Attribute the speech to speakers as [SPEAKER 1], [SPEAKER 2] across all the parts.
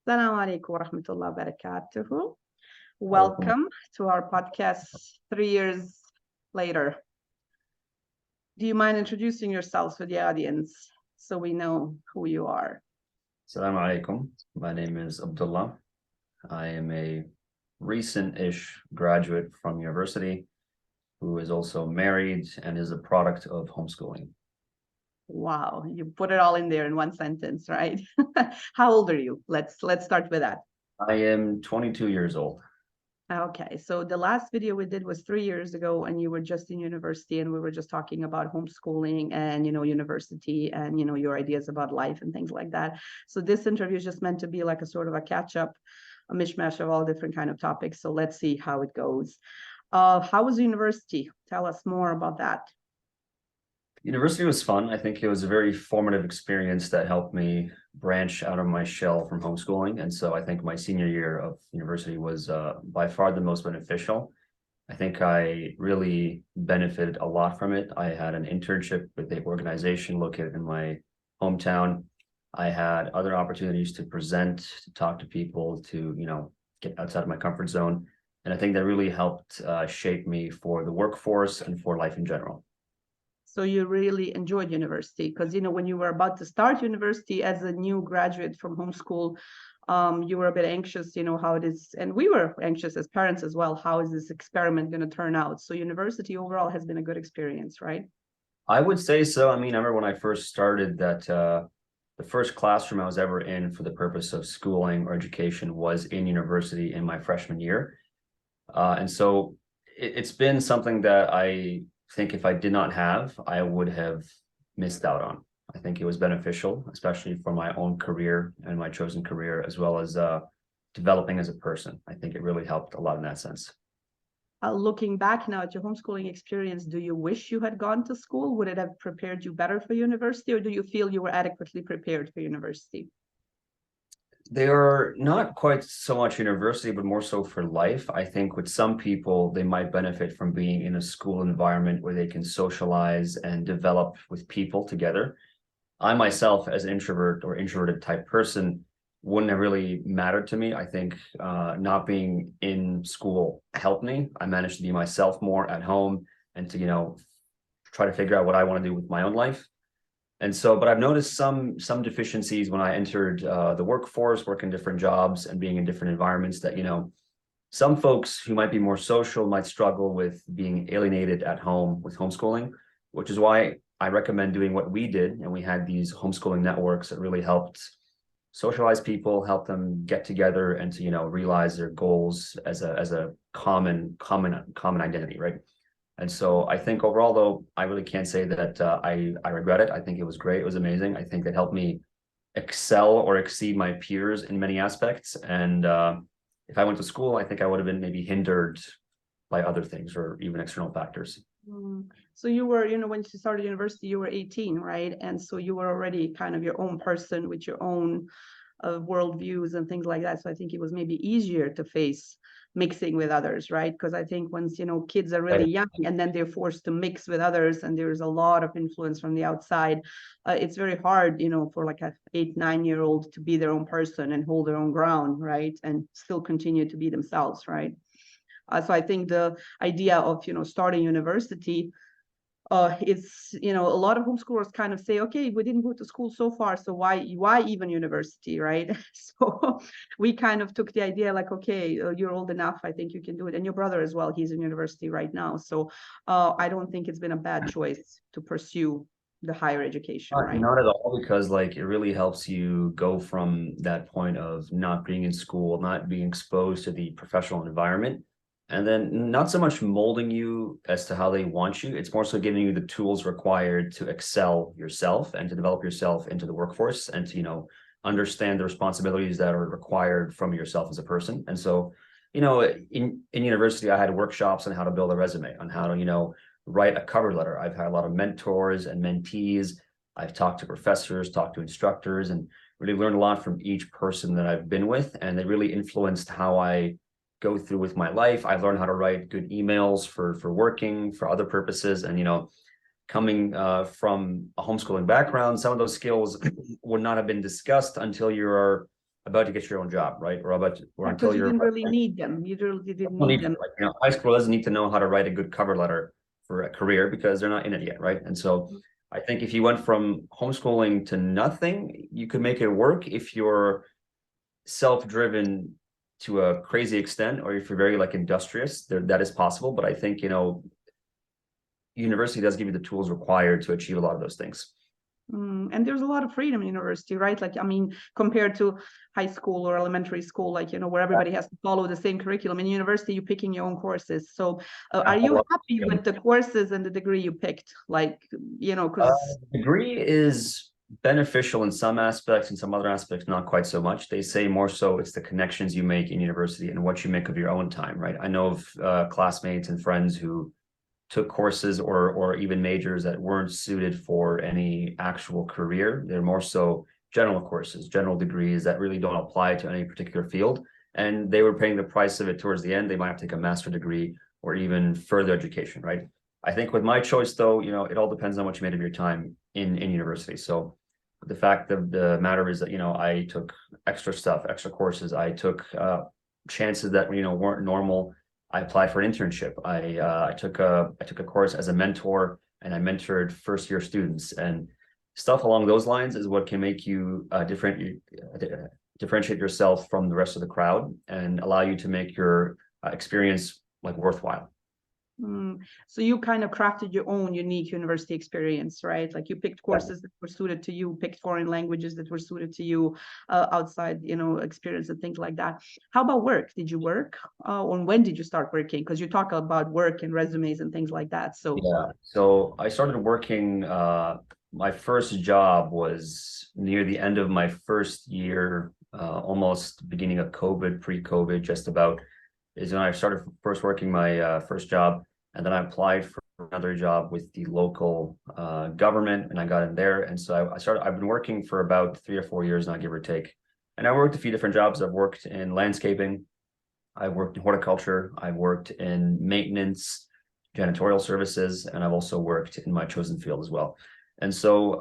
[SPEAKER 1] Assalamu alaikum wa rahmatullahi wa barakatuhu.
[SPEAKER 2] Welcome.
[SPEAKER 1] Welcome to our podcast 3 years later. Do you mind introducing yourselves to the audience so we know who you are?
[SPEAKER 2] Assalamu alaikum. My name is Abdullah. I am a recent-ish graduate from university who is also married and is a product of homeschooling.
[SPEAKER 1] Wow, you put it all in there in one sentence, right? How old are you? Let's start with that.
[SPEAKER 2] I am 22 years old.
[SPEAKER 1] Okay, so the last video we did was 3 years ago, and you were just in university, and we were just talking about homeschooling and university and your ideas about life and things like that. So this interview is just meant to be like a sort of a catch-up, a mishmash of all different kind of topics. So let's see how it goes. How was university? Tell us more about that.
[SPEAKER 2] University was fun. I think it was a very formative experience that helped me branch out of my shell from homeschooling. And so I think my senior year of university was by far the most beneficial. I think I really benefited a lot from it. I had an internship with an organization located in my hometown. I had other opportunities to present, to talk to people, to, get outside of my comfort zone. And I think that really helped shape me for the workforce and for life in general.
[SPEAKER 1] So you really enjoyed university because, when you were about to start university as a new graduate from homeschool, you were a bit anxious, how it is. And we were anxious as parents as well. How is this experiment going to turn out? So university overall has been a good experience, right?
[SPEAKER 2] I would say so. I remember when I first started that the first classroom I was ever in for the purpose of schooling or education was in university in my freshman year. And so it's been something that I think if I did not have, I would have missed out on. I think it was beneficial, especially for my own career and my chosen career, as well as developing as a person. I think it really helped a lot in that sense.
[SPEAKER 1] Looking back now at your homeschooling experience, do you wish you had gone to school? Would it have prepared you better for university, or do you feel you were adequately prepared for university?
[SPEAKER 2] They are not quite so much university, but more so for life. I think with some people, they might benefit from being in a school environment where they can socialize and develop with people together. I myself, as an introvert or introverted type person, wouldn't have really mattered to me. I think not being in school helped me. I managed to be myself more at home and to, try to figure out what I want to do with my own life. And so, but I've noticed some deficiencies when I entered the workforce, working different jobs and being in different environments that, some folks who might be more social might struggle with being alienated at home with homeschooling, which is why I recommend doing what we did. And we had these homeschooling networks that really helped socialize people, help them get together and to, realize their goals as a common identity, right? And so I think overall, though, I really can't say that I regret it. I think it was great. It was amazing. I think it helped me excel or exceed my peers in many aspects. And if I went to school, I think I would have been maybe hindered by other things or even external factors.
[SPEAKER 1] So you were, when you started university, you were 18, right? And so you were already kind of your own person with your own worldviews and things like that. So I think it was maybe easier to face mixing with others, right? Because I think once kids are really young and then they're forced to mix with others and there's a lot of influence from the outside, it's very hard for like a 8-9-year-old to be their own person and hold their own ground, right? And still continue to be themselves, right? So I think the idea of starting university, it's a lot of homeschoolers kind of say, okay, we didn't go to school so far, so why even university, right? So we kind of took the idea like, okay, you're old enough, I think you can do it, and your brother as well, he's in university right now, so I don't think it's been a bad choice to pursue the higher education, right?
[SPEAKER 2] Not at all, because it really helps you go from that point of not being in school, not being exposed to the professional environment, and then not so much molding you as to how they want you. It's more so giving you the tools required to excel yourself and to develop yourself into the workforce and to, understand the responsibilities that are required from yourself as a person. And so, in university, I had workshops on how to build a resume, on how to, write a cover letter. I've had a lot of mentors and mentees. I've talked to professors, talked to instructors, and really learned a lot from each person that I've been with. And they really influenced how I go through with my life. I've learned how to write good emails for working, for other purposes. And, coming from a homeschooling background, some of those skills would not have been discussed until you're about to get your own job, right? Or or until
[SPEAKER 1] Because you
[SPEAKER 2] you're
[SPEAKER 1] didn't really need them. You really didn't need them.
[SPEAKER 2] like, high school doesn't need to know how to write a good cover letter for a career because they're not in it yet, right? And so I think if you went from homeschooling to nothing, you could make it work if you're self-driven to a crazy extent, or if you're very like industrious, that is possible. But I think, university does give you the tools required to achieve a lot of those things.
[SPEAKER 1] And there's a lot of freedom in university, right? Like, I mean, compared to high school or elementary school, like, where everybody has to follow the same curriculum. In university, you're picking your own courses. So are you happy with the courses and the degree you picked? Like, because
[SPEAKER 2] degree is beneficial in some aspects, in some other aspects, not quite so much. They say more so it's the connections you make in university and what you make of your own time, right? I know of classmates and friends who took courses or even majors that weren't suited for any actual career. They're more so general courses, general degrees that really don't apply to any particular field. And they were paying the price of it towards the end. They might have to take a master's degree or even further education, right? I think with my choice, though, it all depends on what you made of your time in university. So the fact of the matter is that, I took extra stuff, extra courses. I took chances that, weren't normal. I applied for an internship. I took a course as a mentor, and I mentored first-year students, and stuff along those lines is what can make you differentiate yourself from the rest of the crowd and allow you to make your experience like worthwhile.
[SPEAKER 1] So you kind of crafted your own unique university experience, right? Like you picked courses that were suited to you, picked foreign languages that were suited to you, outside, experience and things like that. How about work? Did you work? Or when did you start working? Because you talk about work and resumes and things like that. So
[SPEAKER 2] yeah, so I started working. My first job was near the end of my first year, almost beginning of COVID, pre-COVID, just about. Is when I started first working my first job, and then I applied for another job with the local government, and I got in there. And so I've been working for about 3 or 4 years now, give or take. And I worked a few different jobs. I've worked in landscaping, I've worked in horticulture, I've worked in maintenance, janitorial services, and I've also worked in my chosen field as well. And so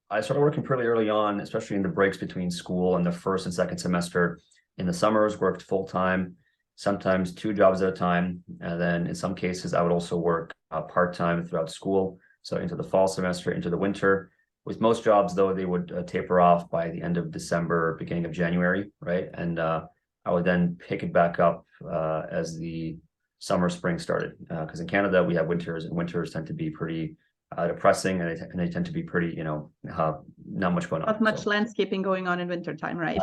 [SPEAKER 2] I started working pretty early on, especially in the breaks between school and the first and second semester. In the summers, worked full-time, sometimes 2 jobs at a time. And then in some cases, I would also work part-time throughout school. So into the fall semester, into the winter. With most jobs, though, they would taper off by the end of December, beginning of January, right? And I would then pick it back up as the summer, spring started. Because in Canada, we have winters, and winters tend to be pretty depressing, and they tend to be pretty, not much going on.
[SPEAKER 1] Not much landscaping going on in wintertime, right?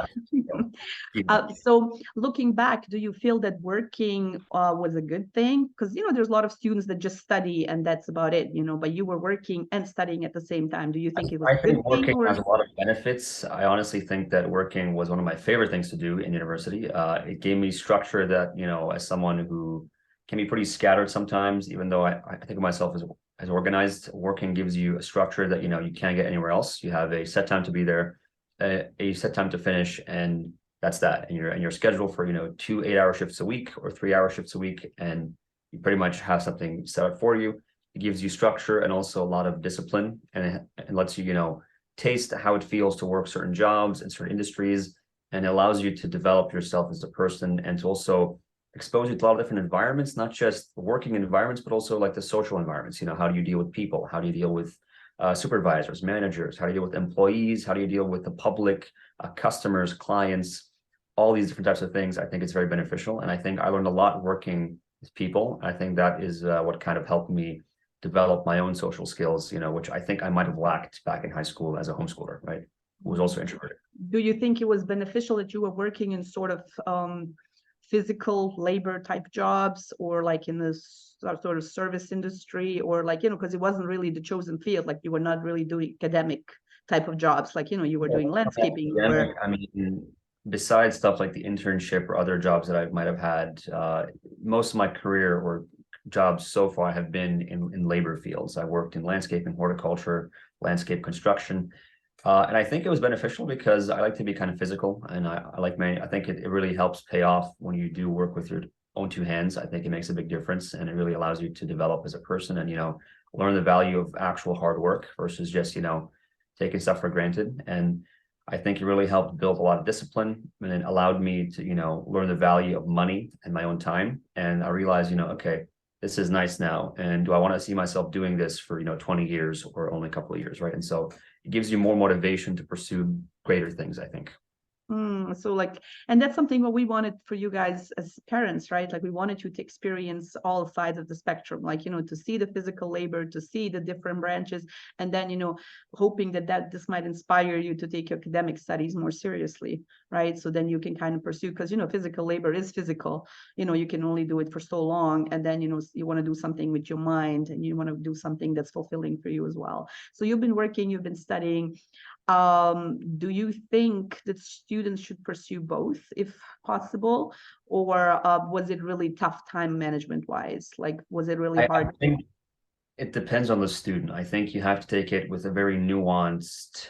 [SPEAKER 2] Yeah.
[SPEAKER 1] So looking back, do you feel that working was a good thing? Because, there's a lot of students that just study and that's about it, but you were working and studying at the same time. Do you think it was a good
[SPEAKER 2] working
[SPEAKER 1] thing?
[SPEAKER 2] has a lot of benefits. I honestly think that working was one of my favorite things to do in university. It gave me structure that, as someone who can be pretty scattered sometimes, even though I think of myself as organized, working gives you a structure that, you can't get anywhere else. You have a set time to be there, a set time to finish, and that's that. And you're scheduled for, 2 8-hour shifts a week or 3-hour shifts a week, and you pretty much have something set up for you. It gives you structure and also a lot of discipline, and it lets you, taste how it feels to work certain jobs and certain industries, and it allows you to develop yourself as a person and to also expose you to a lot of different environments, not just working environments, but also like the social environments. How do you deal with people? How do you deal with supervisors, managers? How do you deal with employees? How do you deal with the public, customers, clients, all these different types of things? I think it's very beneficial. And I think I learned a lot working with people. I think that is what kind of helped me develop my own social skills, which I think I might have lacked back in high school as a homeschooler, right? Who was also introverted.
[SPEAKER 1] Do you think it was beneficial that you were working in sort of physical labor type jobs, or like in this sort of service industry, or like, because it wasn't really the chosen field, like you were not really doing academic type of jobs, like, you were doing landscaping.
[SPEAKER 2] I mean, besides stuff like the internship or other jobs that I might have had, most of my career or jobs so far have been in labor fields. I worked in landscaping, horticulture, landscape construction. And I think it was beneficial because I like to be kind of physical, and I think it really helps pay off when you do work with your own 2 hands. I think it makes a big difference, and it really allows you to develop as a person and, learn the value of actual hard work versus just, taking stuff for granted. And I think it really helped build a lot of discipline, and it allowed me to, learn the value of money and my own time. And I realized, okay, this is nice now. And do I want to see myself doing this for, 20 years or only a couple of years, right? And so it gives you more motivation to pursue greater things, I think.
[SPEAKER 1] So like, and that's something what we wanted for you guys as parents, right? Like we wanted you to experience all sides of the spectrum, like, to see the physical labor, to see the different branches, and then, hoping that this might inspire you to take your academic studies more seriously, right? So then you can kind of pursue, because, physical labor is physical, you can only do it for so long. And then, you want to do something with your mind, and you want to do something that's fulfilling for you as well. So you've been studying. Do you think that students should pursue both if possible, or was it really tough time management wise? Like, was it really
[SPEAKER 2] I
[SPEAKER 1] hard?
[SPEAKER 2] think it depends on the student. I think you have to take it with a very nuanced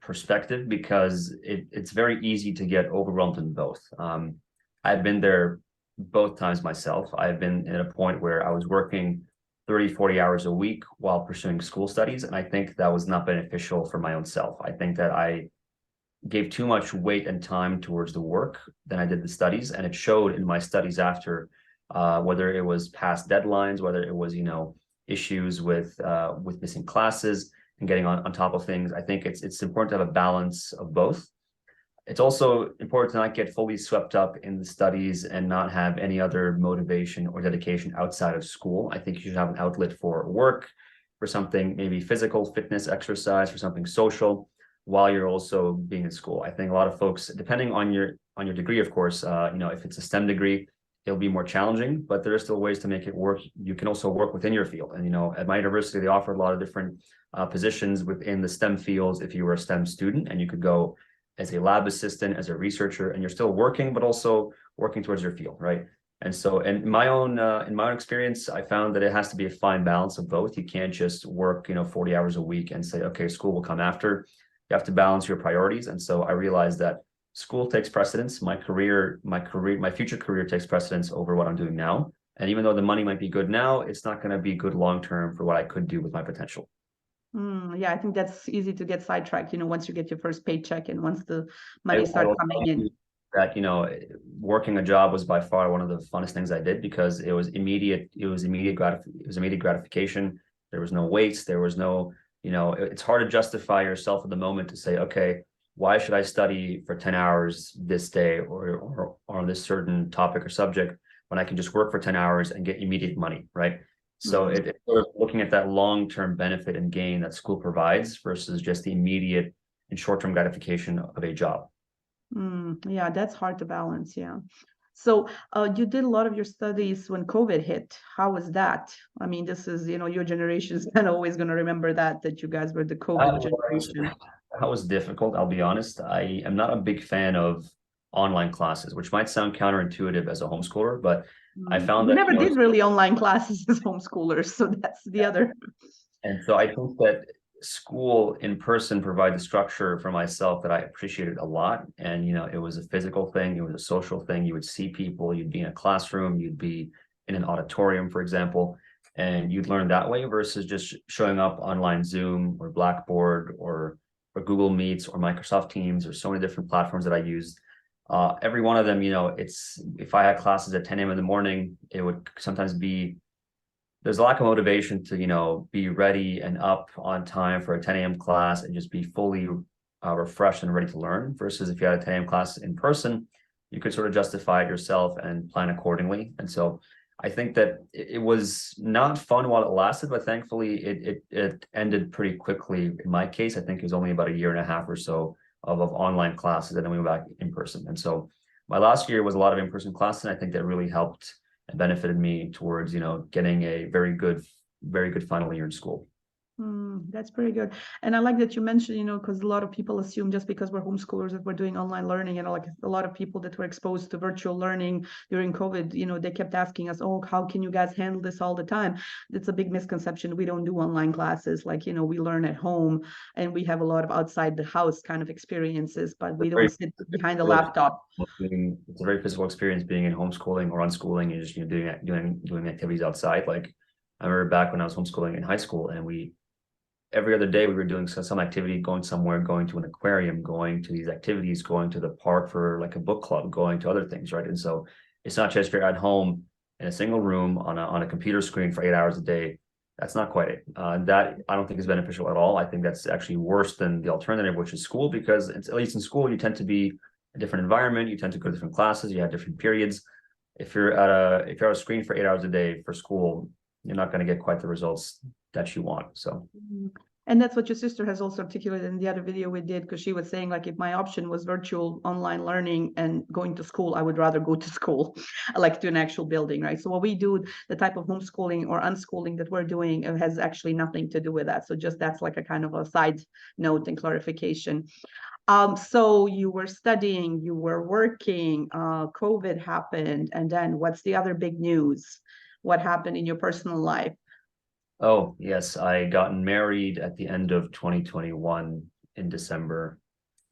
[SPEAKER 2] perspective, because it's very easy to get overwhelmed in both. I've been there both times myself. I've been at a point where I was working 30, 40 hours a week while pursuing school studies. And I think that was not beneficial for my own self. I think that I gave too much weight and time towards the work than I did the studies. And it showed in my studies after, whether it was past deadlines, whether it was, issues with missing classes and getting on top of things. I think it's important to have a balance of both. It's also important to not get fully swept up in the studies and not have any other motivation or dedication outside of school. I think you should have an outlet for work, for something maybe physical, fitness, exercise, for something social, while you're also being in school. I think a lot of folks, depending on your degree, of course, if it's a STEM degree, it'll be more challenging, but there are still ways to make it work. You can also work within your field. And, at my university, they offer a lot of different positions within the STEM fields if you were a STEM student, and you could go as a lab assistant, as a researcher, and you're still working, but also working towards your field, right? And so, in my own experience, I found that it has to be a fine balance of both. You can't just work, 40 hours a week and say, okay, school will come after. You have to balance your priorities. And so I realized that school takes precedence. My future career takes precedence over what I'm doing now. And even though the money might be good now, it's not going to be good long-term for what I could do with my potential.
[SPEAKER 1] Yeah, I think that's easy to get sidetracked, once you get your first paycheck and once the
[SPEAKER 2] I
[SPEAKER 1] money starts
[SPEAKER 2] will
[SPEAKER 1] coming
[SPEAKER 2] tell
[SPEAKER 1] in.
[SPEAKER 2] you that, working a job was by far one of the funnest things I did, because it was immediate gratification. There was no waits. There was no, it's hard to justify yourself at the moment to say, okay, why should I study for 10 hours this day or on this certain topic or subject when I can just work for 10 hours and get immediate money, right? So it's sort of looking at that long-term benefit and gain that school provides versus just the immediate and short-term gratification of a job.
[SPEAKER 1] Yeah, that's hard to balance. Yeah. So you did a lot of your studies when COVID hit. How was that? I mean, this is, your generation is kind of always going to remember that you guys were the COVID generation.
[SPEAKER 2] That was difficult, I'll be honest. I am not a big fan of online classes, which might sound counterintuitive as a homeschooler, but I found
[SPEAKER 1] We
[SPEAKER 2] that,
[SPEAKER 1] never did really online classes as homeschoolers, so that's the other.
[SPEAKER 2] and so I think that school in person provided the structure for myself that I appreciated a lot. And, it was a physical thing, it was a social thing. You would see people, you'd be in a classroom, you'd be in an auditorium, for example, and you'd learn that way versus just showing up online Zoom or Blackboard or Google Meets or Microsoft Teams, or so many different platforms that I used. Every one of them, it's, if I had classes at 10 a.m. in the morning, it would sometimes be, there's a lack of motivation to, be ready and up on time for a 10 a.m. class and just be fully refreshed and ready to learn, versus if you had a 10 a.m. class in person, you could sort of justify it yourself and plan accordingly. And so I think that it was not fun while it lasted, but thankfully it ended pretty quickly. In my case, I think it was only about a year and a half or so of online classes, and then we went back in person. And so my last year was a lot of in-person classes, and I think that really helped and benefited me towards, getting a very good final year in school.
[SPEAKER 1] That's pretty good. And I like that you mentioned, because a lot of people assume just because we're homeschoolers that we're doing online learning, and like a lot of people that were exposed to virtual learning during COVID, they kept asking us, oh, how can you guys handle this all the time? It's a big misconception. We don't do online classes. Like, we learn at home and we have a lot of outside the house kind of experiences, but we don't sit behind a laptop.
[SPEAKER 2] It's a very physical experience being in homeschooling or unschooling and just, doing activities outside. Like I remember back when I was homeschooling in high school, and every other day we were doing some activity, going somewhere, going to an aquarium, going to these activities, going to the park for like a book club, going to other things, right? And so it's not just you're at home in a single room on a computer screen for 8 hours a day. That's not quite it. That I don't think is beneficial at all. I think that's actually worse than the alternative, which is school, because it's, at least in school, you tend to be a different environment. You tend to go to different classes. You have different periods. If you're at a screen for 8 hours a day for school, you're not going to get quite the results that you want. So.
[SPEAKER 1] And that's what your sister has also articulated in the other video we did, because she was saying, like, if my option was virtual online learning and going to school, I would rather go to school, like to an actual building, right? So what we do, the type of homeschooling or unschooling that we're doing has actually nothing to do with that. So just that's like a kind of a side note and clarification. So you were studying, you were working, COVID happened, and then what's the other big news? What happened in your personal life?
[SPEAKER 2] Oh, yes, I got married at the end of 2021 in December.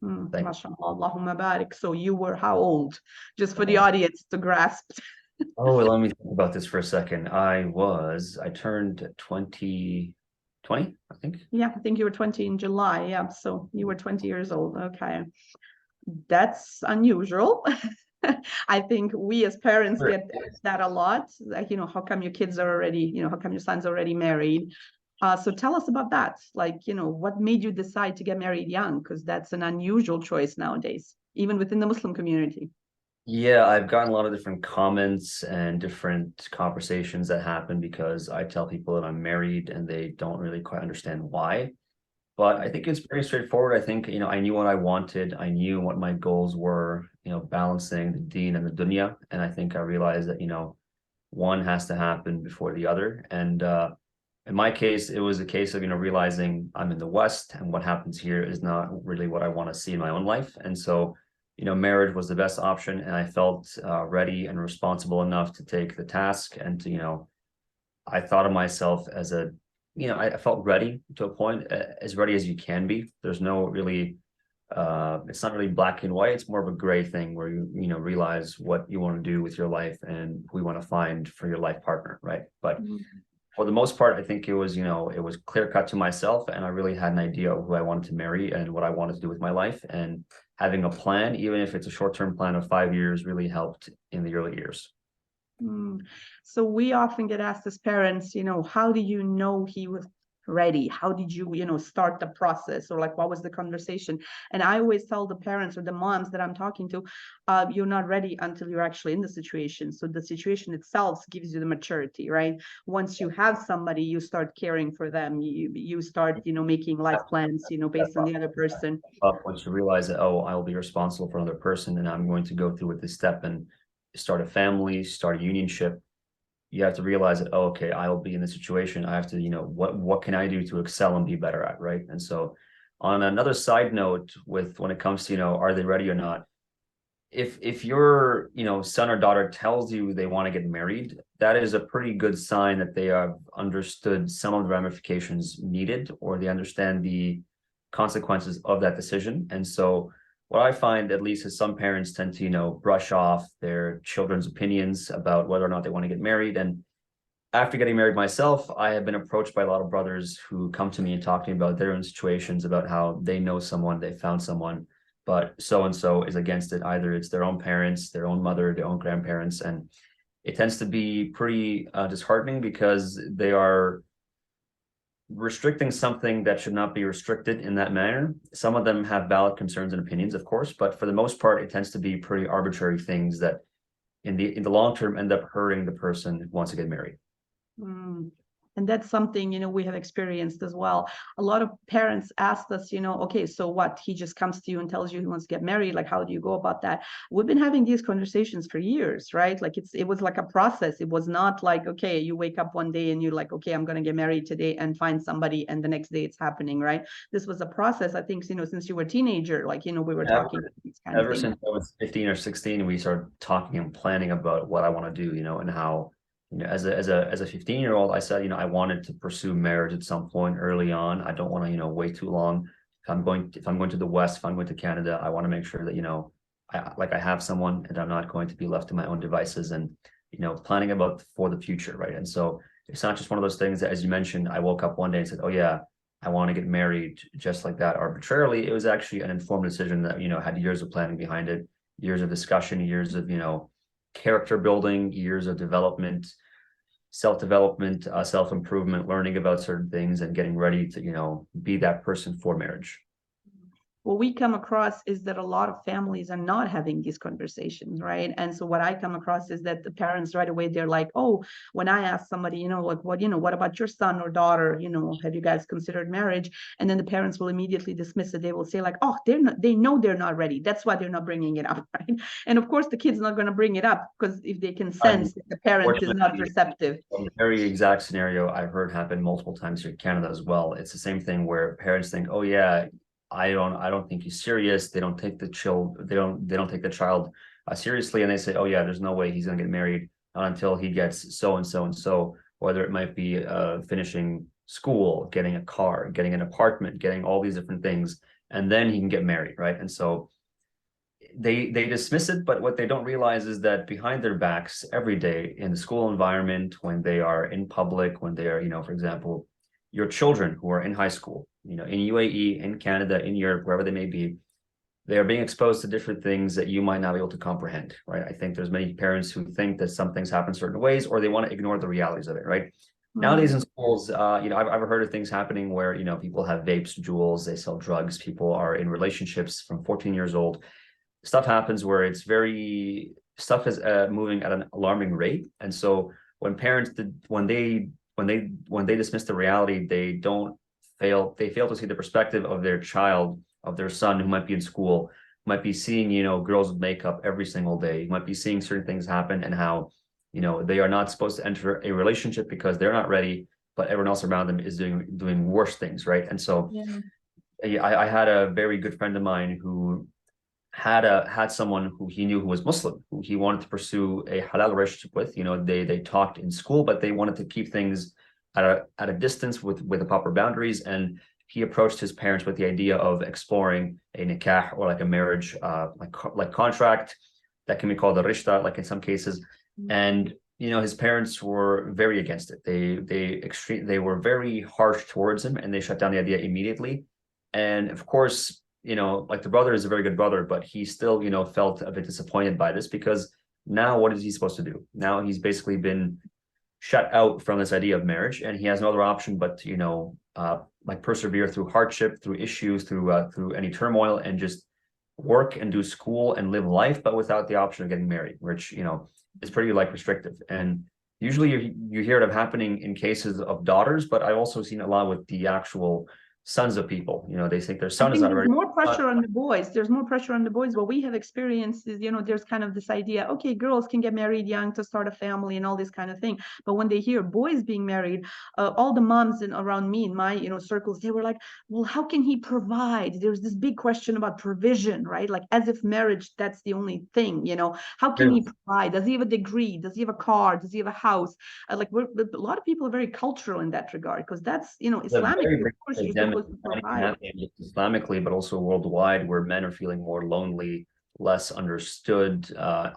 [SPEAKER 1] MashaAllah, Allahumma barik. So you were how old? Just for the audience to grasp.
[SPEAKER 2] Oh, let me think about this for a second. I turned 20, I think.
[SPEAKER 1] Yeah, I think you were 20 in July. Yeah, so you were 20 years old. Okay. That's unusual. I think we as parents
[SPEAKER 2] Sure.
[SPEAKER 1] get that a lot. Like, how come your kids are already, how come your son's already married? So tell us about that. Like, what made you decide to get married young? Because that's an unusual choice nowadays, even within the Muslim community.
[SPEAKER 2] Yeah, I've gotten a lot of different comments and different conversations that happen because I tell people that I'm married and they don't really quite understand why. But I think it's pretty straightforward. I think, I knew what I wanted. I knew what my goals were, balancing the deen and the dunya. And I think I realized that, one has to happen before the other. And in my case, it was a case of, realizing I'm in the West and what happens here is not really what I want to see in my own life. And so, marriage was the best option. And I felt ready and responsible enough to take the task and to, I thought of myself as I felt ready to a point, as ready as you can be. There's no really, it's not really black and white. It's more of a gray thing where you realize what you want to do with your life and who you want to find for your life partner, right? But for the most part, I think it was, it was clear cut to myself, and I really had an idea of who I wanted to marry and what I wanted to do with my life. And having a plan, even if it's a short-term plan of 5 years, really helped in the early years.
[SPEAKER 1] So we often get asked as parents, how do you know he was ready? How did you, start the process? Or like, what was the conversation? And I always tell the parents or the moms that I'm talking to, you're not ready until you're actually in the situation. So the situation itself gives you the maturity, right? Once you have somebody, you start caring for them. You start, making life plans, based on the other person.
[SPEAKER 2] Once you realize that, oh, I'll be responsible for another person and I'm going to go through with this step and start a family, start a unionship, you have to realize that, oh, okay, I'll be in this situation. I have to, what can I do to excel and be better at, right? And so on another side note, when it comes to, are they ready or not? If your, son or daughter tells you they want to get married, that is a pretty good sign that they have understood some of the ramifications needed, or they understand the consequences of that decision. And so what I find, at least, is some parents tend to, brush off their children's opinions about whether or not they want to get married. And after getting married myself, I have been approached by a lot of brothers who come to me and talk to me about their own situations, about how they know someone, they found someone, but so-and-so is against it. Either it's their own parents, their own mother, their own grandparents. And it tends to be pretty disheartening, because they are restricting something that should not be restricted in that manner. Some of them have valid concerns and opinions, of course, but for the most part, it tends to be pretty arbitrary things that in the long term end up hurting the person who wants to get married.
[SPEAKER 1] And that's something, we have experienced as well. A lot of parents asked us, okay, so what? He just comes to you and tells you he wants to get married. Like, how do you go about that? We've been having these conversations for years, right? Like it was like a process. It was not like, okay, you wake up one day and you're like, okay, I'm going to get married today and find somebody, and the next day it's happening, right? This was a process, I think, since you were a teenager, like, we were talking these kind of
[SPEAKER 2] Ever
[SPEAKER 1] things.
[SPEAKER 2] since I was 15 or 16, we started talking and planning about what I want to do, and how, as a 15-year-old, I said, I wanted to pursue marriage at some point early on. I don't want to, wait too long. If I'm going to the West, if I'm going to Canada, I want to make sure that, I have someone and I'm not going to be left to my own devices, and, planning about for the future, right? And so it's not just one of those things that, as you mentioned, I woke up one day and said, oh yeah, I want to get married just like that arbitrarily. It was actually an informed decision that, had years of planning behind it, years of discussion, years of, character building, years of development, self-development, self-improvement, learning about certain things and getting ready to, be that person for marriage.
[SPEAKER 1] What we come across is that a lot of families are not having these conversations, right? And so what I come across is that the parents right away, they're like, oh, when I ask somebody, like what about your son or daughter, have you guys considered marriage? And then the parents will immediately dismiss it. They will say like, oh, they know they're not ready. That's why they're not bringing it up, right? And of course the kid's not going to bring it up because if they can sense that the parent is not receptive.
[SPEAKER 2] A very exact scenario I've heard happen multiple times here in Canada as well. It's the same thing where parents think, oh yeah, I don't think he's serious. They don't take the take the child seriously, and they say, oh yeah, there's no way he's gonna get married until he gets so and so and so, whether it might be finishing school, getting a car, getting an apartment, getting all these different things, and then he can get married, right? And so they dismiss it, but what they don't realize is that behind their backs every day in the school environment, when they are in public, when they are, for example, your children who are in high school, in UAE, in Canada, in Europe, wherever they may be, they are being exposed to different things that you might not be able to comprehend, right? I think there's many parents who think that some things happen certain ways, or they want to ignore the realities of it, right? Mm-hmm. Nowadays in schools, I've heard of things happening where, people have vapes, jewels, they sell drugs, people are in relationships from 14 years old. Stuff happens where stuff is moving at an alarming rate. And so when parents when they dismiss the reality, they fail to see the perspective of their child, of their son who might be in school, might be seeing, girls with makeup every single day, might be seeing certain things happen, and how, they are not supposed to enter a relationship because they're not ready, but everyone else around them is doing worse things, right? And so I had a very good friend of mine who had someone who he knew who was Muslim, who he wanted to pursue a halal relationship with. They talked in school, but they wanted to keep things at a distance with the proper boundaries. And he approached his parents with the idea of exploring a nikah, or like a marriage, like contract that can be called a rishta, like in some cases. And his parents were very against it. They were very harsh towards him, and they shut down the idea immediately. And of course, like the brother is a very good brother, but he still, felt a bit disappointed by this, because now what is he supposed to do? Now he's basically been shut out from this idea of marriage, and he has no other option but to, persevere through hardship, through issues, through any turmoil, and just work and do school and live life, but without the option of getting married, which, is pretty restrictive. And usually you hear it of happening in cases of daughters, but I've also seen a lot with the actual sons of people. They think their son is not ready.
[SPEAKER 1] More pressure on the boys. There's more pressure on the boys. What we have experienced is, there's kind of this idea, okay, girls can get married young to start a family and all this kind of thing. But when they hear boys being married, all the moms around me in my, circles, they were like, well, how can he provide? There's this big question about provision, right? Like as if marriage, that's the only thing, how can he provide? Does he have a degree? Does he have a car? Does he have a house? A lot of people are very cultural in that regard, because that's, Islamic, of course, you're supposed to provide.
[SPEAKER 2] Islamically, but also worldwide, where men are feeling more lonely, less understood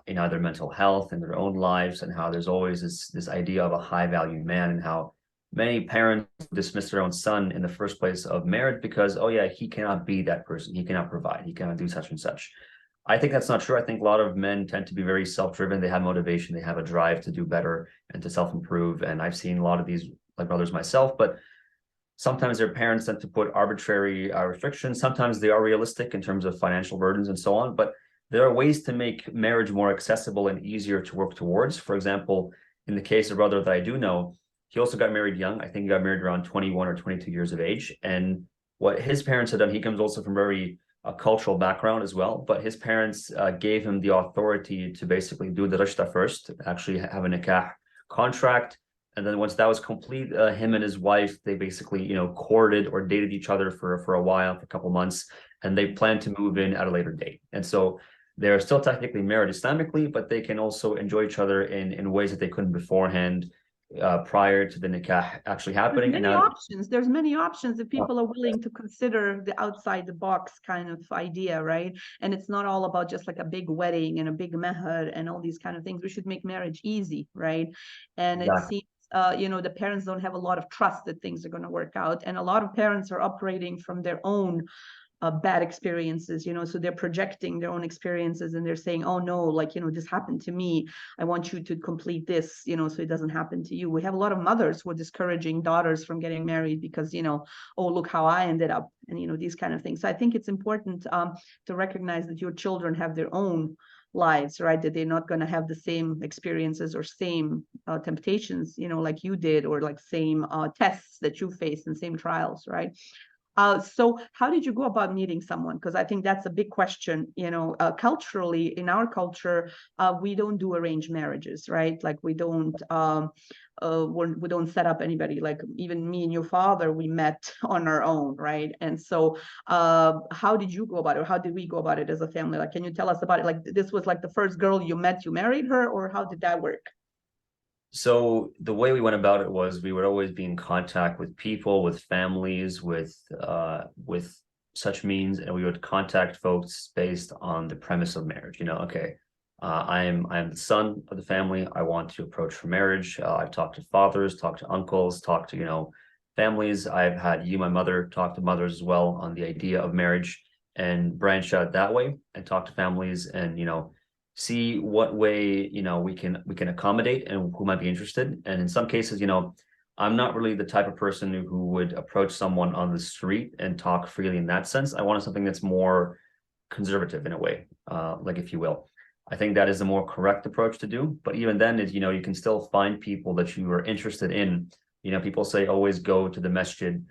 [SPEAKER 2] in either mental health in their own lives, and how there's always this idea of a high value man, and how many parents dismiss their own son in the first place of marriage because, oh yeah, he cannot be that person, he cannot provide, he cannot do such and such. I think that's not true. I think a lot of men tend to be very self-driven. They have motivation, they have a drive to do better and to self-improve. And I've seen a lot of these like brothers myself, but sometimes their parents tend to put arbitrary restrictions. Sometimes they are realistic in terms of financial burdens and so on, but there are ways to make marriage more accessible and easier to work towards. For example, in the case of a brother that I do know, he also got married young. I think he got married around 21 or 22 years of age. And what his parents had done, he comes also from very cultural background as well, but his parents gave him the authority to basically do the rishta first, actually have a nikah contract. And then once that was complete, him and his wife, they basically, courted or dated each other for a while, for a couple months, and they plan to move in at a later date. And so they're still technically married Islamically, but they can also enjoy each other in ways that they couldn't beforehand, prior to the nikah actually happening.
[SPEAKER 1] There's many options if people are willing to consider the outside the box kind of idea, right? And it's not all about just like a big wedding and a big meher and all these kind of things. We should make marriage easy, right? And it seems the parents don't have a lot of trust that things are going to work out. And a lot of parents are operating from their own bad experiences, so they're projecting their own experiences and they're saying, oh no, like, this happened to me. I want you to complete this, so it doesn't happen to you. We have a lot of mothers who are discouraging daughters from getting married because, oh, look how I ended up, and, these kind of things. So I think it's important to recognize that your children have their own lives, right? That they're not going to have the same experiences or same temptations, like you did, or like same tests that you faced and same trials, right? So how did you go about meeting someone? Because I think that's a big question. Culturally, in our culture, we don't do arranged marriages, right? Like we don't set up anybody. Like even me and your father, we met on our own, right? And so how did you go about it? How did we go about it as a family? Like, can you tell us about it? Like this was like the first girl you met, you married her, or how did that work?
[SPEAKER 2] So the way we went about it was we would always be in contact with people, with families, with such means, and we would contact folks based on the premise of marriage. Okay, I am the son of the family. I want to approach for marriage. I've talked to fathers, talked to uncles, talked to families. I've had my mother, talk to mothers as well on the idea of marriage, and branch out that way and talk to families and see what way we can accommodate and who might be interested. And in some cases, I'm not really the type of person who would approach someone on the street and talk freely in that sense. I wanted something that's more conservative in a way, like if you will. I think that is the more correct approach to do. But even then, is you can still find people that you are interested in. People say always go to the masjid.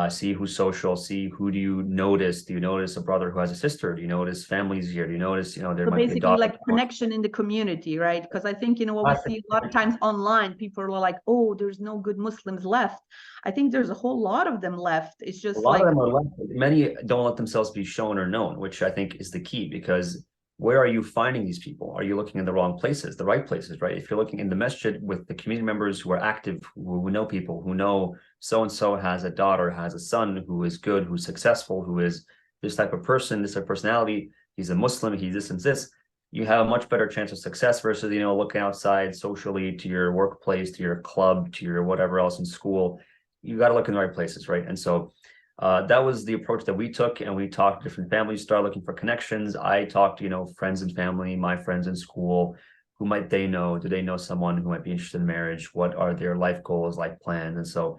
[SPEAKER 2] See who's social, see who do you notice. Do you notice a brother who has a sister? Do you notice families here? Do you notice, there
[SPEAKER 1] So
[SPEAKER 2] might be a
[SPEAKER 1] basically
[SPEAKER 2] daughter.
[SPEAKER 1] like connection in the community, right? Because I think, what we see a lot of times online, people are like, oh, there's no good Muslims left. I think there's a whole lot of them left. It's just
[SPEAKER 2] A lot
[SPEAKER 1] like,
[SPEAKER 2] of them are left. Many don't let themselves be shown or known, which I think is the key, because where are you finding these people? Are you looking in the wrong places, the right places, right? If you're looking in the masjid with the community members who are active, who know people, who know so-and-so has a daughter, has a son who is good, who's successful, who is this type of person, this type of personality, he's a Muslim, he's this and this, you have a much better chance of success versus, looking outside socially to your workplace, to your club, to your whatever else in school. You got to look in the right places, right? And so that was the approach that we took, and we talked to different families, started looking for connections. I talked to, friends and family, my friends in school, who might they know? Do they know someone who might be interested in marriage? What are their life goals, life plans? And so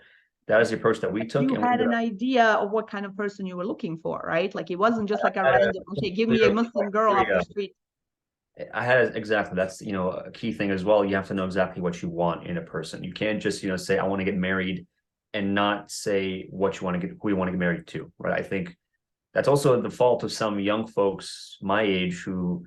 [SPEAKER 2] that is the approach that we took.
[SPEAKER 1] you
[SPEAKER 2] And
[SPEAKER 1] had an idea of what kind of person you were looking for, right? Like it wasn't just like a random, okay, give me a Muslim girl off the street.
[SPEAKER 2] I had exactly, that's a key thing as well. You have to know exactly what you want in a person. You can't just say I want to get married and not say what you want to get, who you want to get married to, right? I think that's also the fault of some young folks my age who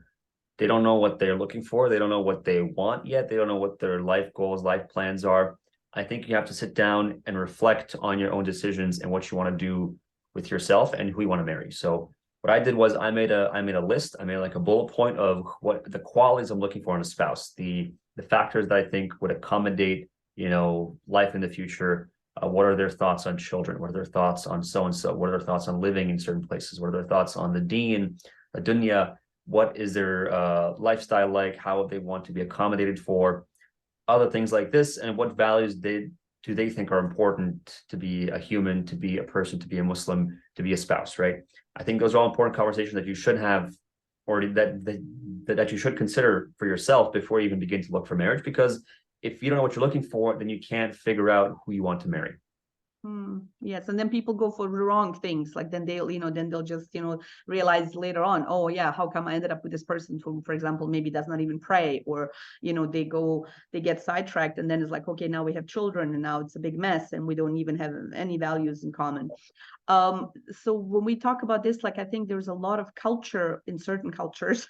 [SPEAKER 2] they don't know what they're looking for. They don't know what they want yet. They don't know what their life goals, life plans are. I think you have to sit down and reflect on your own decisions and what you want to do with yourself and who you want to marry. So what I did was I made a list. I made like a bullet point of what the qualities I'm looking for in a spouse, the factors that I think would accommodate, life in the future. What are their thoughts on children? What are their thoughts on so-and-so? What are their thoughts on living in certain places? What are their thoughts on the deen, the dunya? What is their lifestyle like? How they want to be accommodated for? Other things like this, and what values do they think are important to be a human, to be a person, to be a Muslim, to be a spouse, right? I think those are all important conversations that you should have, or that you should consider for yourself before you even begin to look for marriage, because if you don't know what you're looking for, then you can't figure out who you want to marry.
[SPEAKER 1] Yes, and then people go for the wrong things. Like then they'll just realize later on, oh yeah, how come I ended up with this person who, for example, maybe does not even pray, or they get sidetracked, and then it's like, okay, now we have children, and now it's a big mess, and we don't even have any values in common. So when we talk about this, like I think there's a lot of culture in certain cultures,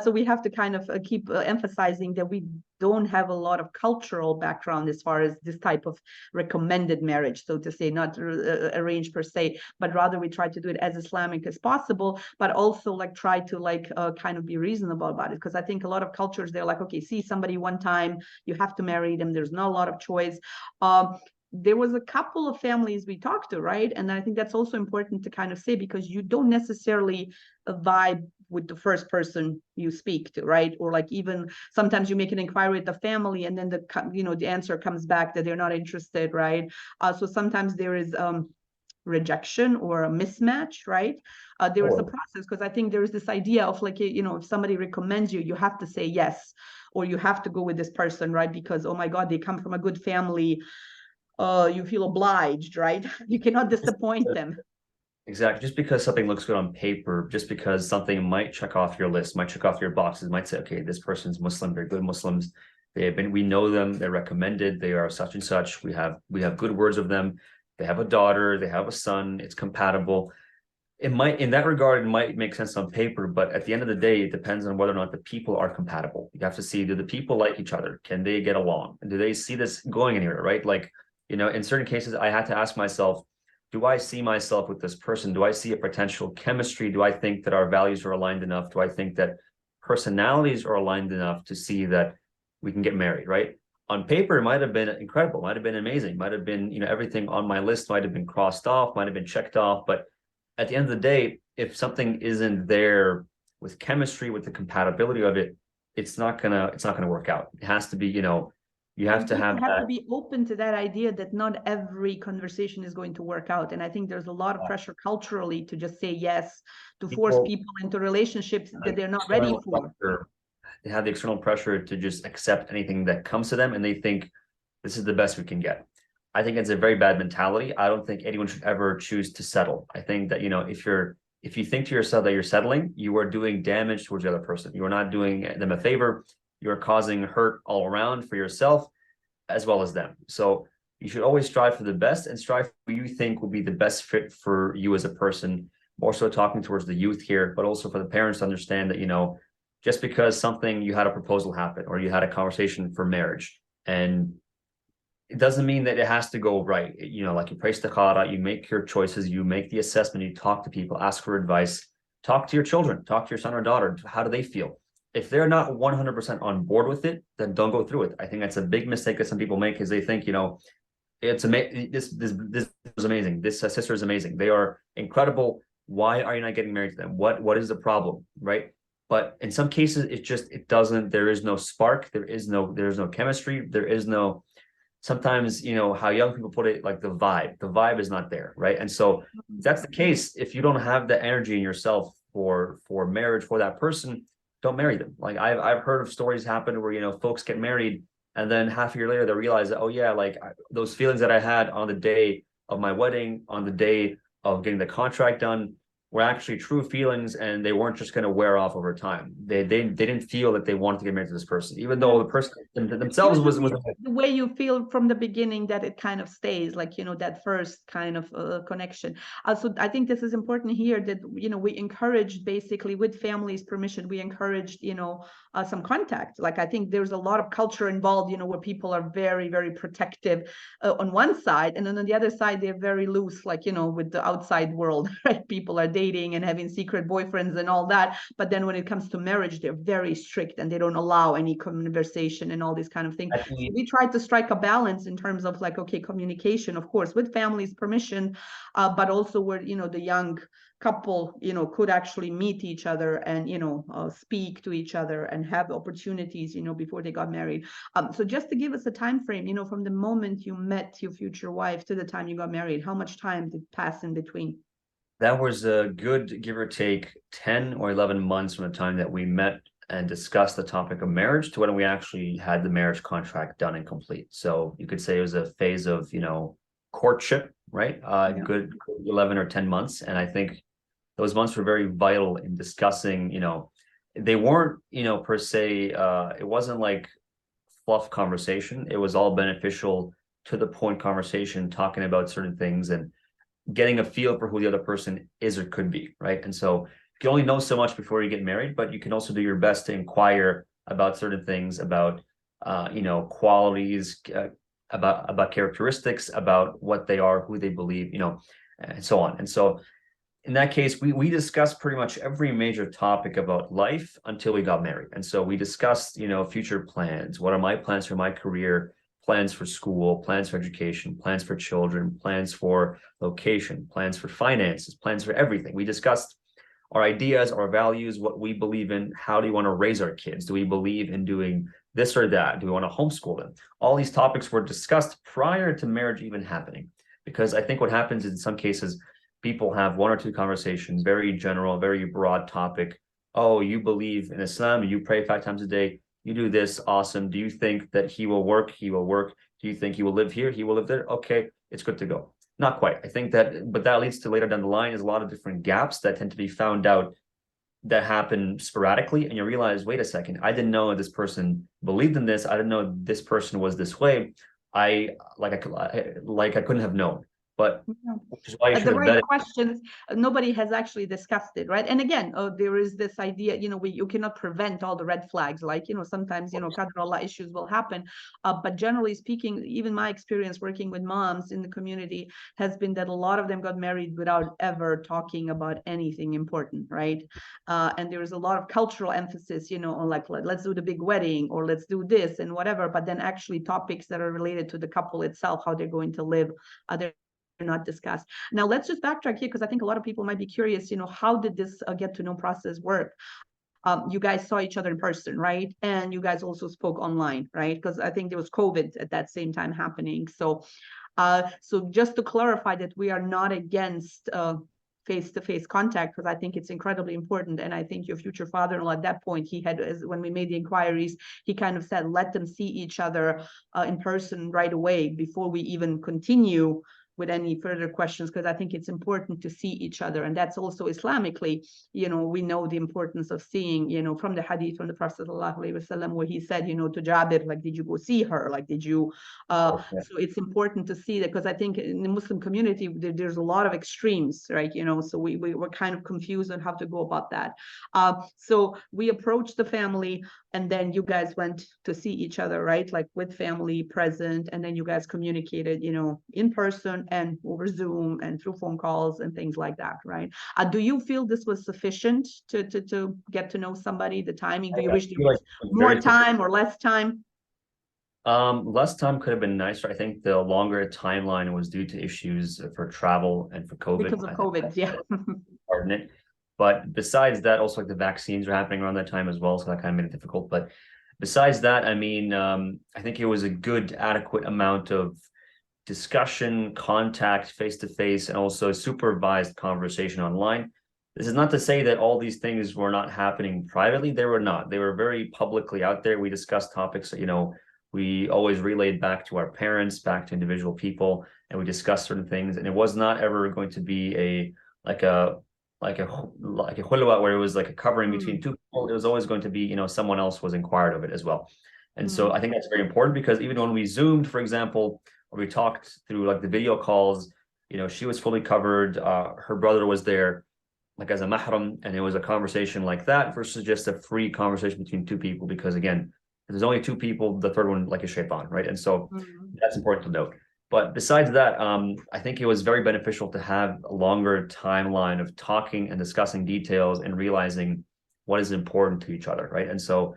[SPEAKER 1] so we have to kind of keep emphasizing that we don't have a lot of cultural background as far as this type of recommended marriage, so to say, not arranged per se, but rather we try to do it as Islamic as possible, but also like try to kind of be reasonable about it, because I think a lot of cultures, they're like, okay, see somebody one time, you have to marry them, there's not a lot of choice. There was a couple of families we talked to, right? And I think that's also important to kind of say, because you don't necessarily vibe with the first person you speak to, right? Or like even sometimes you make an inquiry with the family and then the answer comes back that they're not interested, right? So sometimes there is rejection or a mismatch, right? There is a process, because I think there is this idea of like, if somebody recommends you, you have to say yes, or you have to go with this person, right? Because, oh my God, they come from a good family. You feel obliged, right? You cannot disappoint them.
[SPEAKER 2] Exactly. Just because something looks good on paper, just because something might check off your list, might check off your boxes, might say, okay, this person's Muslim, they're good Muslims. We know them, they're recommended, they are such and such. We have good words of them. They have a daughter, they have a son, it's compatible. It might, in that regard, it might make sense on paper, but at the end of the day, it depends on whether or not the people are compatible. You have to see, do the people like each other? Can they get along? And do they see this going anywhere, right? Like, in certain cases, I had to ask myself, do I see myself with this person? Do I see a potential chemistry? Do I think that our values are aligned enough? Do I think that personalities are aligned enough to see that we can get married, right? On paper, it might have been incredible, might have been amazing, might have been, everything on my list might have been crossed off, might have been checked off. But at the end of the day, if something isn't there with chemistry, with the compatibility of it, it's not gonna work out. It has to be, you have to have
[SPEAKER 1] to be open to that idea that not every conversation is going to work out. And I think there's a lot of pressure culturally to just say yes, to force people into relationships that they're not ready for.
[SPEAKER 2] They have the external pressure to just accept anything that comes to them, and they think this is the best we can get. I think it's a very bad mentality. I don't think anyone should ever choose to settle. I think that, if you think to yourself that you're settling, you are doing damage towards the other person. You are not doing them a favor. You're causing hurt all around for yourself as well as them. So you should always strive for the best and strive for what you think will be the best fit for you as a person. More so talking towards the youth here, but also for the parents to understand that, just because you had a proposal happen or you had a conversation for marriage, and it doesn't mean that it has to go right. Like you pray istikhara, you make your choices, you make the assessment, you talk to people, ask for advice, talk to your children, talk to your son or daughter. How do they feel? If they're not 100% on board with it, then don't go through it. I think that's a big mistake that some people make, is they think, it's amazing. This is amazing. This sister is amazing. They are incredible. Why are you not getting married to them? What is the problem, right? But in some cases, it doesn't. There is no spark. There's no chemistry. There is no. Sometimes, how young people put it, like the vibe is not there, right? And so if that's the case, if you don't have the energy in yourself for marriage for that person, don't marry them. Like I've heard of stories happen where, folks get married and then half a year later they realize that, oh yeah, like those feelings that I had on the day of my wedding, on the day of getting the contract done, were actually true feelings, and they weren't just going to wear off over time. They didn't feel that they wanted to get married to this person, even though the person themselves was
[SPEAKER 1] the way you feel from the beginning, that it kind of stays, like, that first kind of connection. So I think this is important here, that we encouraged, basically with families' permission, we encouraged some contact. Like I think there's a lot of culture involved, where people are very, very protective on one side, and then on the other side they're very loose, like with the outside world, right? People are dating and having secret boyfriends and all that, but then when it comes to marriage, they're very strict and they don't allow any conversation and all these kind of things. So we try to strike a balance in terms of like, okay, communication, of course, with families' permission, but also where the young couple could actually meet each other and speak to each other and have opportunities before they got married. So just to give us a time frame, from the moment you met your future wife to the time you got married, how much time did pass in between?
[SPEAKER 2] That was a good, give or take, 10 or 11 months from the time that we met and discussed the topic of marriage to when we actually had the marriage contract done and complete. So you could say it was a phase of, courtship, right? Good 11 or 10 months. And I think those months were very vital in discussing, they weren't, per se, it wasn't like fluff conversation. It was all beneficial, to the point conversation, talking about certain things and getting a feel for who the other person is or could be, right? And so you can only know so much before you get married, but you can also do your best to inquire about certain things, about qualities, about characteristics, about what they are, who they believe, and so on. And so in that case, we discussed pretty much every major topic about life until we got married. And so we discussed, future plans. What are my plans for my career? Plans for school, plans for education, plans for children, plans for location, plans for finances, plans for everything. We discussed our ideas, our values, what we believe in. How do you want to raise our kids? Do we believe in doing this or that? Do we want to homeschool them? All these topics were discussed prior to marriage even happening. Because I think what happens in some cases, people have one or two conversations, very general, very broad topic. Oh, you believe in Islam, you pray 5 times a day, you do this, awesome. Do you think that he will work? He will work. Do you think he will live here? He will live there. Okay, it's good to go. Not quite. I think that, but that leads to later down the line is a lot of different gaps that tend to be found out that happen sporadically. And you realize, wait a second, I didn't know this person believed in this. I didn't know this person was this way. I couldn't have known. But which is why you should
[SPEAKER 1] The
[SPEAKER 2] have
[SPEAKER 1] right
[SPEAKER 2] vetted.
[SPEAKER 1] questions, nobody has actually discussed it, right? And again, there is this idea, you cannot prevent all the red flags, like, sometimes, qadr Allah issues will happen. But generally speaking, even my experience working with moms in the community has been that a lot of them got married without ever talking about anything important, right? And there is a lot of cultural emphasis, on like, let's do the big wedding or let's do this and whatever, but then actually topics that are related to the couple itself, how they're going to live, they're not discussed. Now let's just backtrack here because I think a lot of people might be curious, how did this get to know process work? You guys saw each other in person, right? And you guys also spoke online, right? Because I think there was COVID at that same time happening. So just to clarify that we are not against face-to-face contact, because I think it's incredibly important. And I think your future father-in-law at that point, he had, when we made the inquiries, he kind of said, let them see each other in person right away before we even continue with any further questions, because I think it's important to see each other. And that's also Islamically, we know the importance of seeing, from the hadith from the Prophet ﷺ, where he said, to Jabir, like, did you go see her? Like, did you, so it's important to see that, because I think in the Muslim community, there's a lot of extremes, right? So we're kind of confused on how to go about that. So we approached the family, and then you guys went to see each other, right? Like with family present, and then you guys communicated, in person and over Zoom and through phone calls and things like that, right? Do you feel this was sufficient to get to know somebody, the timing? Do you wish there was more time or less time?
[SPEAKER 2] Less time could have been nicer. I think the longer timeline was due to issues for travel and for COVID.
[SPEAKER 1] Because of COVID, yeah.
[SPEAKER 2] Pardon it. But besides that, also like the vaccines were happening around that time as well, so that kind of made it difficult. But besides that, I mean, I think it was a good, adequate amount of discussion, contact, face-to-face, and also supervised conversation online. This is not to say that all these things were not happening privately. They were not. They were very publicly out there. We discussed topics that, we always relayed back to our parents, back to individual people, and we discussed certain things. And it was not ever going to be a khulwa where it was like a covering between two people. It was always going to be, someone else was inquired of it as well. And so I think that's very important, because even when we Zoomed, for example, or we talked through like the video calls, she was fully covered. Her brother was there like as a mahram, and it was a conversation like that versus just a free conversation between two people, because again, if there's only two people, the third one like a shaitan, right? And so that's important to note. But besides that, I think it was very beneficial to have a longer timeline of talking and discussing details and realizing what is important to each other, right? And so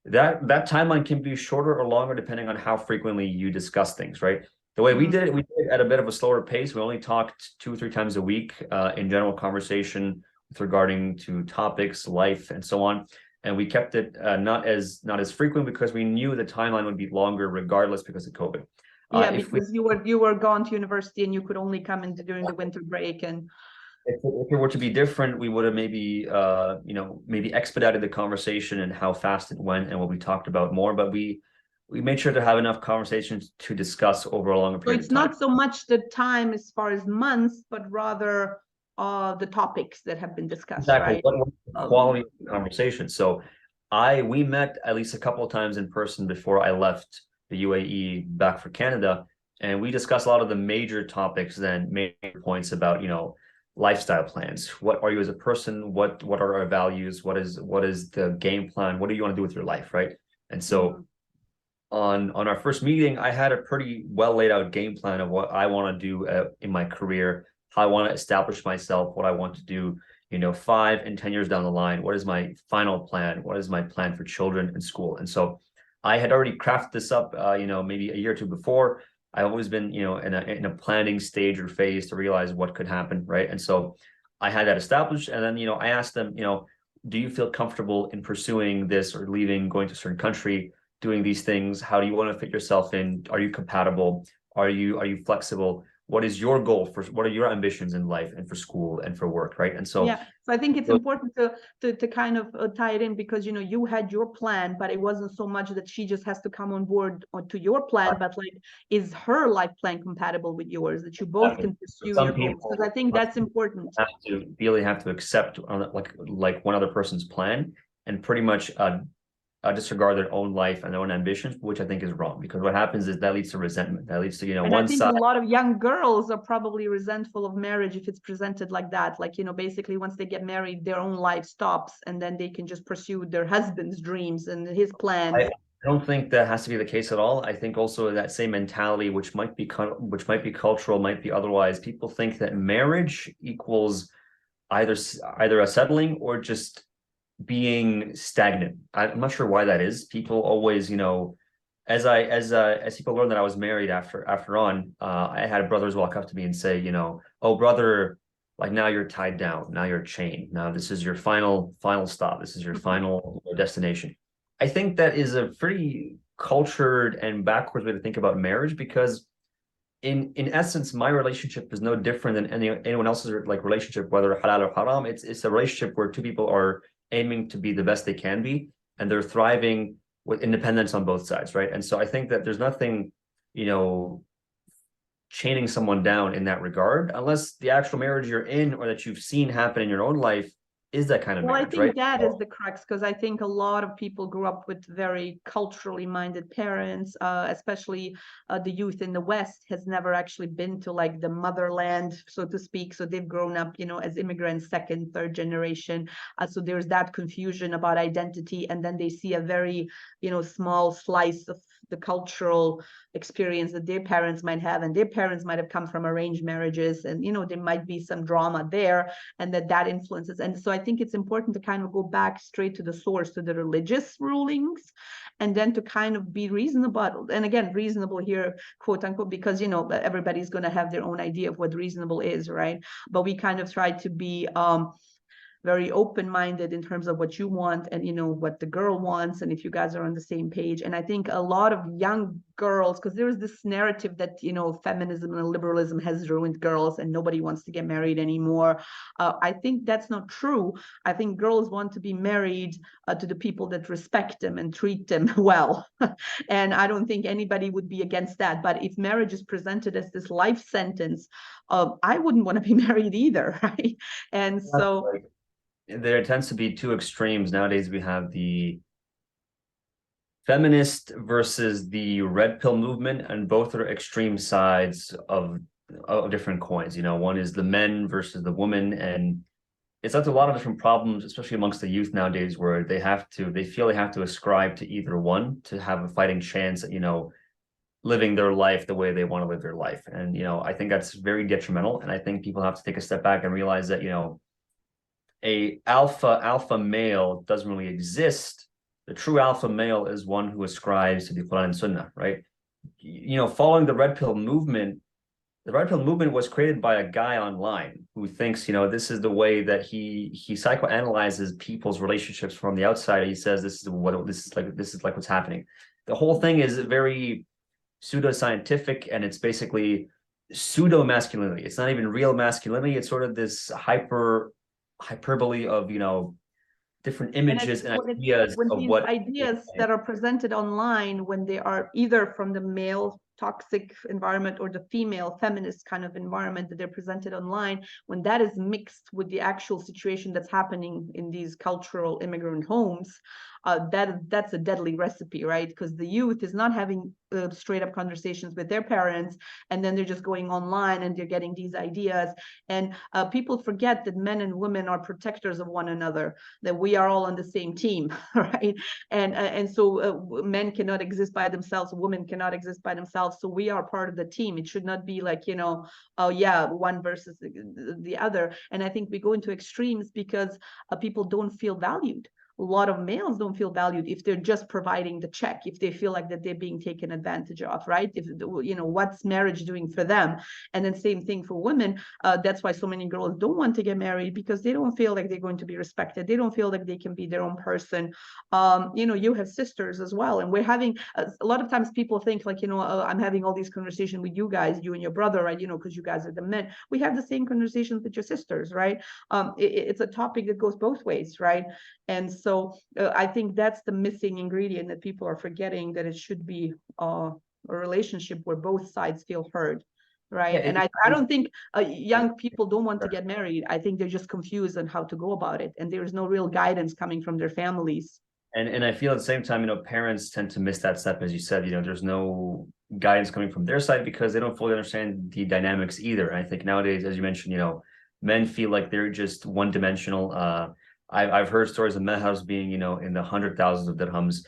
[SPEAKER 2] that timeline can be shorter or longer depending on how frequently you discuss things, right? The way we did it at a bit of a slower pace. We only talked 2 or 3 times a week in general conversation with regarding to topics, life, and so on. And we kept it not as frequent because we knew the timeline would be longer regardless because of COVID.
[SPEAKER 1] Yeah, because you were gone to university and you could only come in during the winter break. And
[SPEAKER 2] if it were to be different, we would have maybe maybe expedited the conversation and how fast it went and what we talked about more. But we made sure to have enough conversations to discuss over a longer period of time.
[SPEAKER 1] So it's not so much the time as far as months, but rather the topics that have been discussed,
[SPEAKER 2] exactly.
[SPEAKER 1] right?
[SPEAKER 2] What the quality of the conversation. So we met at least a couple of times in person before I left the UAE back for Canada, and we discussed a lot of the major topics, then major points about lifestyle plans. What are you as a person? What are our values? What is the game plan? What do you want to do with your life, right? And so on our first meeting, I had a pretty well laid out game plan of what I want to do in my career, how I want to establish myself, what I want to do 5 and 10 years down the line. What is my final plan? What is my plan for children and school? And so I had already crafted this up, maybe a year or two before. I've always been, in a planning stage or phase to realize what could happen, right? And so I had that established, and then I asked them, do you feel comfortable in pursuing this or leaving, going to a certain country, doing these things? How do you want to fit yourself in? Are you compatible? Are you flexible? What is your goal for, what are your ambitions in life and for school and for work, right? And so
[SPEAKER 1] Yeah, so I think it's important to kind of tie it in, because you had your plan, but it wasn't so much that she just has to come on board to your plan, but like, is her life plan compatible with yours, that you both can pursue
[SPEAKER 2] some
[SPEAKER 1] your goals?
[SPEAKER 2] people
[SPEAKER 1] Because I think that's important.
[SPEAKER 2] have to accept like one other person's plan and pretty much disregard their own life and their own ambitions, which I think is wrong, because what happens is that leads to resentment. That leads to
[SPEAKER 1] And I
[SPEAKER 2] one
[SPEAKER 1] think
[SPEAKER 2] side.
[SPEAKER 1] a lot of young girls are probably resentful of marriage if it's presented like that. Like, basically once they get married, their own life stops, and then they can just pursue their husband's dreams and his plans.
[SPEAKER 2] I don't think that has to be the case at all. I think also that same mentality, which might be cultural, might be otherwise. People think that marriage equals either a settling or just being stagnant. I'm not sure why that is. People always, as people learn that I was married after on, I had brothers walk up to me and say, oh brother, like now you're tied down, now you're chained, now this is your final stop, this is your final destination. I think that is a pretty cultured and backwards way to think about marriage, because in essence, my relationship is no different than anyone else's like relationship, whether halal or haram. It's a relationship where two people are aiming to be the best they can be, and they're thriving with independence on both sides, right? And so I think that there's nothing, chaining someone down in that regard, unless the actual marriage you're in or that you've seen happen in your own life is that kind of
[SPEAKER 1] Well, I
[SPEAKER 2] marriage,
[SPEAKER 1] think
[SPEAKER 2] right?
[SPEAKER 1] that is the crux, because I think a lot of people grew up with very culturally minded parents, especially the youth in the West has never actually been to like the motherland, so to speak. So they've grown up, as immigrants, second, third generation. So there's that confusion about identity, and then they see a very, small slice of the cultural experience that their parents might have, and their parents might have come from arranged marriages, and there might be some drama there, and that influences. And so I think it's important to kind of go back straight to the source, to the religious rulings, and then to kind of be reasonable. And again, reasonable here, quote unquote, because everybody's going to have their own idea of what reasonable is, right? But we kind of try to be very open-minded in terms of what you want and what the girl wants, and if you guys are on the same page. And I think a lot of young girls, because there is this narrative that feminism and liberalism has ruined girls and nobody wants to get married anymore. I think that's not true. I think girls want to be married to the people that respect them and treat them well. And I don't think anybody would be against that. But if marriage is presented as this life sentence, I wouldn't want to be married either, right? And so
[SPEAKER 2] there tends to be two extremes nowadays. We have the feminist versus the red pill movement, and both are extreme sides of different coins. One is the men versus the woman, and it's led to a lot of different problems, especially amongst the youth nowadays, where they feel they have to ascribe to either one to have a fighting chance at living their life the way they want to live their life. And I think that's very detrimental, and I think people have to take a step back and realize that a alpha male doesn't really exist. The true alpha male is one who ascribes to the Qur'an and Sunnah, right? Following the red pill movement, the red pill movement was created by a guy online who thinks, this is the way that he psychoanalyzes people's relationships from the outside. He says this is like what's happening. The whole thing is very pseudoscientific, and it's basically pseudo masculinity. It's not even real masculinity. It's sort of this hyperbole of different images and ideas
[SPEAKER 1] when
[SPEAKER 2] of
[SPEAKER 1] these
[SPEAKER 2] what
[SPEAKER 1] ideas that are presented online, when they are either from the male toxic environment or the female feminist kind of environment that they're presented online, when that is mixed with the actual situation that's happening in these cultural immigrant homes, that's a deadly recipe, right? Because the youth is not having straight up conversations with their parents, and then they're just going online and they're getting these ideas. And people forget that men and women are protectors of one another, that we are all on the same team, right? And so men cannot exist by themselves, women cannot exist by themselves, so we are part of the team. It should not be like oh yeah, one versus the other. And I think we go into extremes because people don't feel valued. a lot of males don't feel valued if they're just providing the check, if they feel like that they're being taken advantage of, right? If, you know, what's marriage doing for them? And then same thing for women. That's why so many girls don't want to get married, because they don't feel like they're going to be respected. They don't feel like they can be their own person. You know, you have sisters as well, and we're having a lot of times people think like, you know, I'm having all these conversations with you guys, you and your brother, right? You know, because you guys are the men. We have the same conversations with your sisters, right? It's a topic that goes both ways, right? And so I think that's the missing ingredient that people are forgetting, that it should be a relationship where both sides feel heard, right?
[SPEAKER 2] Yeah,
[SPEAKER 1] And I don't think young people don't want to get married. I think they're just confused on how to go about it, and there is no real guidance coming from their families.
[SPEAKER 2] and I feel at the same time, you know, parents tend to miss that step, as you said. You know, there's no guidance coming from their side because they don't fully understand the dynamics either. And I think nowadays, as you mentioned, you know, men feel like they're just one dimensional. I've heard stories of men being, you know, in the hundred thousands of dirhams,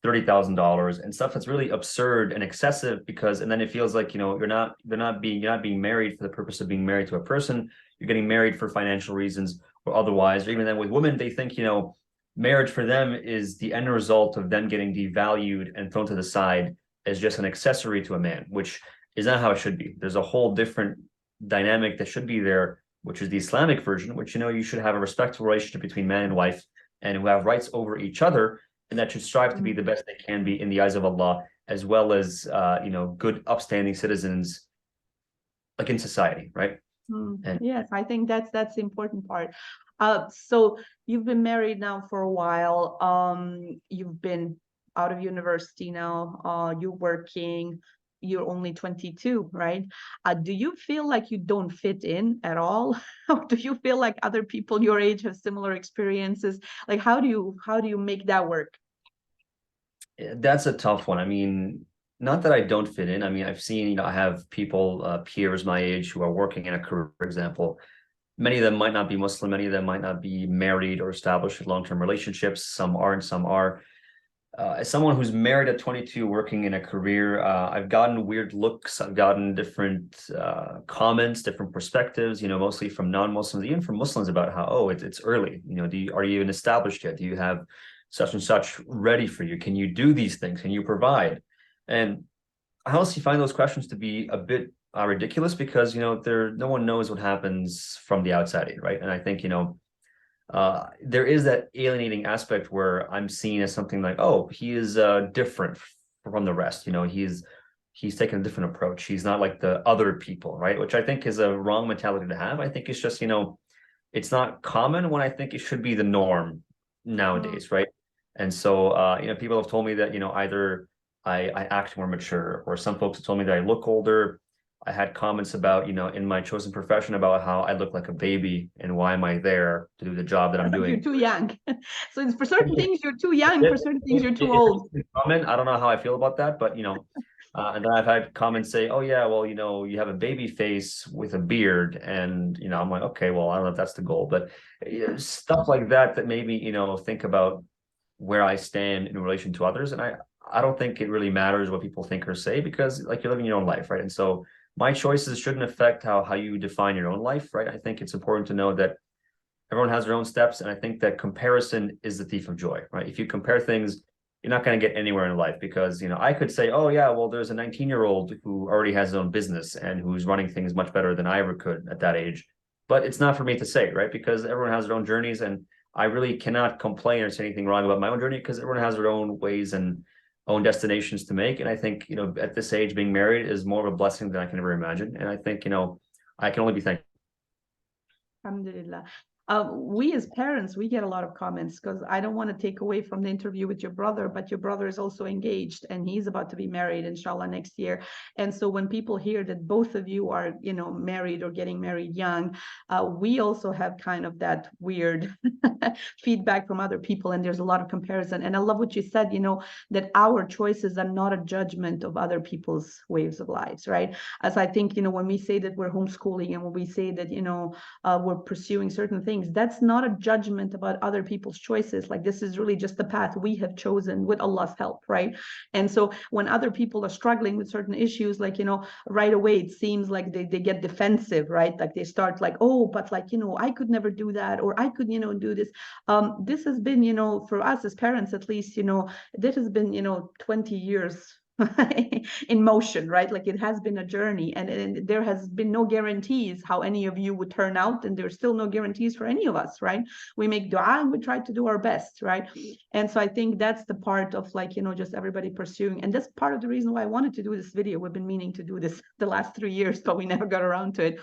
[SPEAKER 2] $30,000 and stuff that's really absurd and excessive, because and then it feels like, you know, you're not being married for the purpose of being married to a person. You're getting married for financial reasons or otherwise. Or even then with women, they think, you know, marriage for them is the end result of them getting devalued and thrown to the side as just an accessory to a man, which is not how it should be. There's a whole different dynamic that should be there, which is the Islamic version, which, you know, you should have a respectful relationship between man and wife, and who have rights over each other, and that should strive to be the best they can be in the eyes of Allah, as well as you know, good upstanding citizens like in society, right? And
[SPEAKER 1] Yes, I think that's the important part. So you've been married now for a while. You've been out of university now. You're working. You're only 22, right? Do you feel like you don't fit in at all? Or do you feel like other people your age have similar experiences? Like, how do you make that work?
[SPEAKER 2] that's a tough one. I mean, not that I don't fit in. I mean, I've seen, you know, I have people, peers my age who are working in a career, for example. Many of them might not be Muslim, many of them might not be married or established in long-term relationships. Some are and some are. As someone who's married at 22, working in a career, I've gotten weird looks. I've gotten different comments, different perspectives, you know, mostly from non-Muslims, even from Muslims, about how, oh, it's early. You know, are you even established yet? Do you have such and such ready for you? Can you do these things? Can you provide? And I honestly find those questions to be a bit ridiculous, because, you know, no one knows what happens from the outside, right? And I think, you know, there is that alienating aspect where I'm seen as something like, oh, he is different from the rest. You know, he's taken a different approach. He's not like the other people, right? Which I think is a wrong mentality to have. I think it's just, you know, it's not common when I think it should be the norm nowadays, right? And so, you know, people have told me that, you know, either I act more mature, or some folks have told me that I look older. I had comments about, you know, in my chosen profession, about how I look like a baby and why am I there to do the job that I'm doing.
[SPEAKER 1] You're too young. So it's, for certain things you're too young, for certain things you're too old.
[SPEAKER 2] Comment. I don't know how I feel about that, but, you know, and then I've had comments say, oh yeah, well, you know, you have a baby face with a beard, and, you know, I'm like, okay, well, I don't know if that's the goal, but stuff like that made me, you know, think about where I stand in relation to others. And I don't think it really matters what people think or say, because like, you're living your own life, right? And so my choices shouldn't affect how you define your own life, right? I think it's important to know that everyone has their own steps, and I think that comparison is the thief of joy, right? If you compare things, you're not going to get anywhere in life, because, you know, I could say, oh yeah, well, there's a 19-year-old who already has his own business and who's running things much better than I ever could at that age. But it's not for me to say, right? Because everyone has their own journeys, and I really cannot complain or say anything wrong about my own journey, because everyone has their own ways and own destinations to make. And I think, you know, at this age, being married is more of a blessing than I can ever imagine. And I think, you know, I can only be thankful.
[SPEAKER 1] Alhamdulillah. We as parents, we get a lot of comments, because I don't want to take away from the interview with your brother, but your brother is also engaged and he's about to be married, inshallah, next year. And so when people hear that both of you are, you know, married or getting married young, we also have kind of that weird feedback from other people, and there's a lot of comparison. And I love what you said, you know, that our choices are not a judgment of other people's ways of lives, right? As I think, you know, when we say that we're homeschooling, and when we say that, you know, we're pursuing certain things, things. That's not a judgment about other people's choices. Like, this is really just the path we have chosen with Allah's help, right? And so when other people are struggling with certain issues, like, right away it seems like they get defensive, right? Like they start like, oh, but like, I could never do that, or I could, do this. This has been, for us as parents, at least, this has been, 20 years in motion, right? Like, it has been a journey, and there has been no guarantees how any of you would turn out, and there's still no guarantees for any of us, right? We make dua and we try to do our best, right? And so I think that's the part of, like, just everybody pursuing, and that's part of the reason why I wanted to do this video. We've been meaning to do this the last 3 years, but we never got around to it,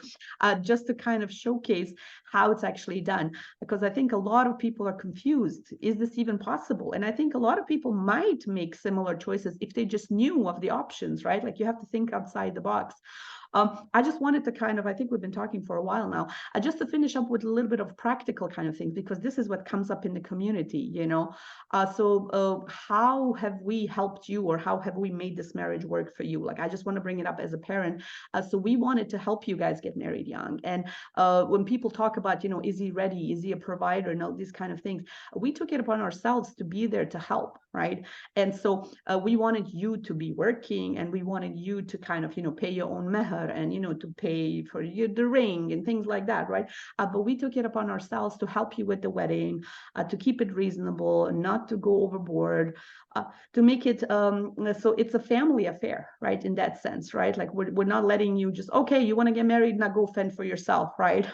[SPEAKER 1] just to kind of showcase how it's actually done, because I think a lot of people are confused. Is this even possible? And I think a lot of people might make similar choices if they just knew of the options, right? Like, you have to think outside the box. I just wanted to kind of, I think we've been talking for a while now, just to finish up with a little bit of practical kind of things, because this is what comes up in the community, so how have we helped you, or how have we made this marriage work for you? Like, I just want to bring it up as a parent. So we wanted to help you guys get married young. And when people talk about, is he ready? Is he a provider? And all these kind of things, we took it upon ourselves to be there to help, right? And so we wanted you to be working, and we wanted you to kind of, pay your own meher, and to pay for the ring and things like that, right? But we took it upon ourselves to help you with the wedding, to keep it reasonable, not to go overboard, to make it so it's a family affair, right? In that sense, right? Like, we're not letting you just, okay, you want to get married, now go fend for yourself, right?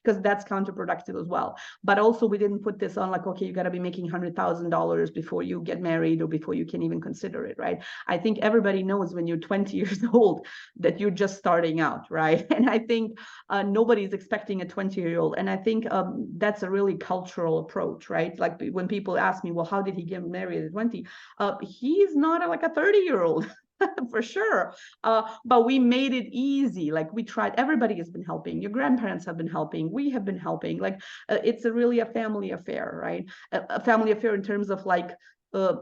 [SPEAKER 1] Because that's counterproductive as well. But also, we didn't put this on like, okay, you got to be making $100,000 before you get married, or before you can even consider it, right? I think everybody knows when you're 20 years old that you're just starting out, right? And I think nobody's expecting a 20-year-old. And I think that's a really cultural approach, right? Like, when people ask me, well, how did he get married at 20? He's not like a 30-year-old. For sure. But we made it easy. Like, we tried, everybody has been helping. Your grandparents have been helping. We have been helping. Like, it's really a family affair, right? A family affair in terms of like,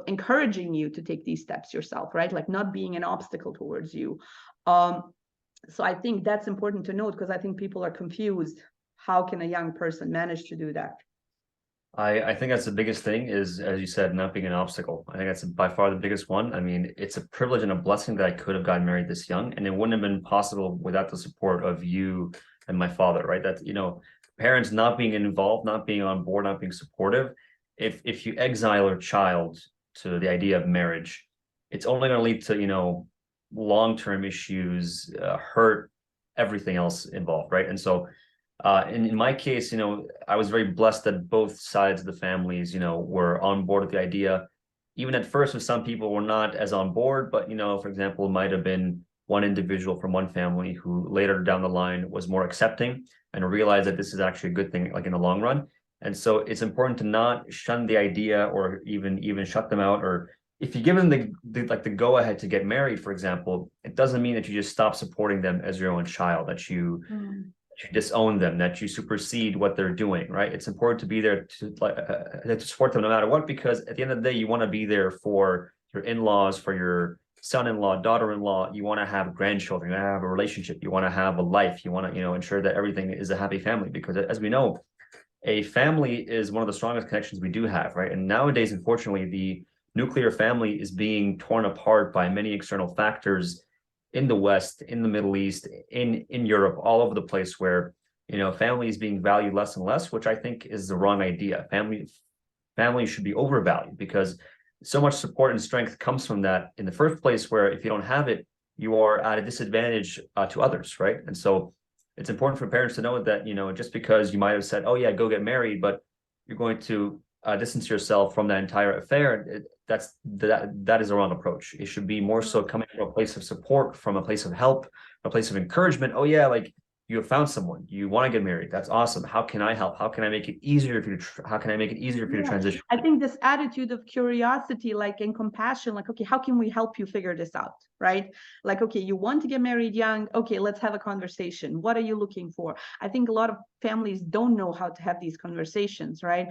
[SPEAKER 1] encouraging you to take these steps yourself, right? Like, not being an obstacle towards you. So I think that's important to note, because I think people are confused. How can a young person manage to do that?
[SPEAKER 2] I think that's the biggest thing is, as you said, not being an obstacle. I think that's by far the biggest one. I mean, it's a privilege and a blessing that I could have gotten married this young, and it wouldn't have been possible without the support of you and my father, right? That, parents not being involved, not being on board, not being supportive. If you exile your child to the idea of marriage, it's only going to lead to, long-term issues, hurt, everything else involved, right? And so in my case, I was very blessed that both sides of the families, were on board with the idea. Even at first, with some people were not as on board, but, for example, it might have been one individual from one family who later down the line was more accepting and realized that this is actually a good thing, like in the long run. And so it's important to not shun the idea, or even shut them out. Or if you give them the go ahead to get married, for example, it doesn't mean that you just stop supporting them as your own child, that you disown them, that you supersede what they're doing, right? It's important to be there to support them no matter what, because at the end of the day, you want to be there for your in-laws, for your son-in-law, daughter-in-law. You want to have grandchildren, you want to have a relationship, you want to have a life, you want to, ensure that everything is a happy family, because as we know, a family is one of the strongest connections we do have, right? And nowadays, unfortunately, the nuclear family is being torn apart by many external factors in the West, in the Middle East, in Europe, all over the place, where family is being valued less and less, which I think is the wrong idea. Family should be overvalued, because so much support and strength comes from that in the first place, where if you don't have it, you are at a disadvantage to others, right? And so it's important for parents to know that, just because you might have said, oh yeah, go get married, but you're going to distance yourself from that entire affair, that is a wrong approach. It should be more so coming from a place of support, from a place of help, a place of encouragement. Oh yeah, like, you have found someone, you want to get married, that's awesome. How can I help? How can I make it easier for you to transition?
[SPEAKER 1] I think this attitude of curiosity, like, and compassion, like, okay, how can we help you figure this out, right? Like, okay, you want to get married young, okay, let's have a conversation. What are you looking for? I think a lot of families don't know how to have these conversations, right?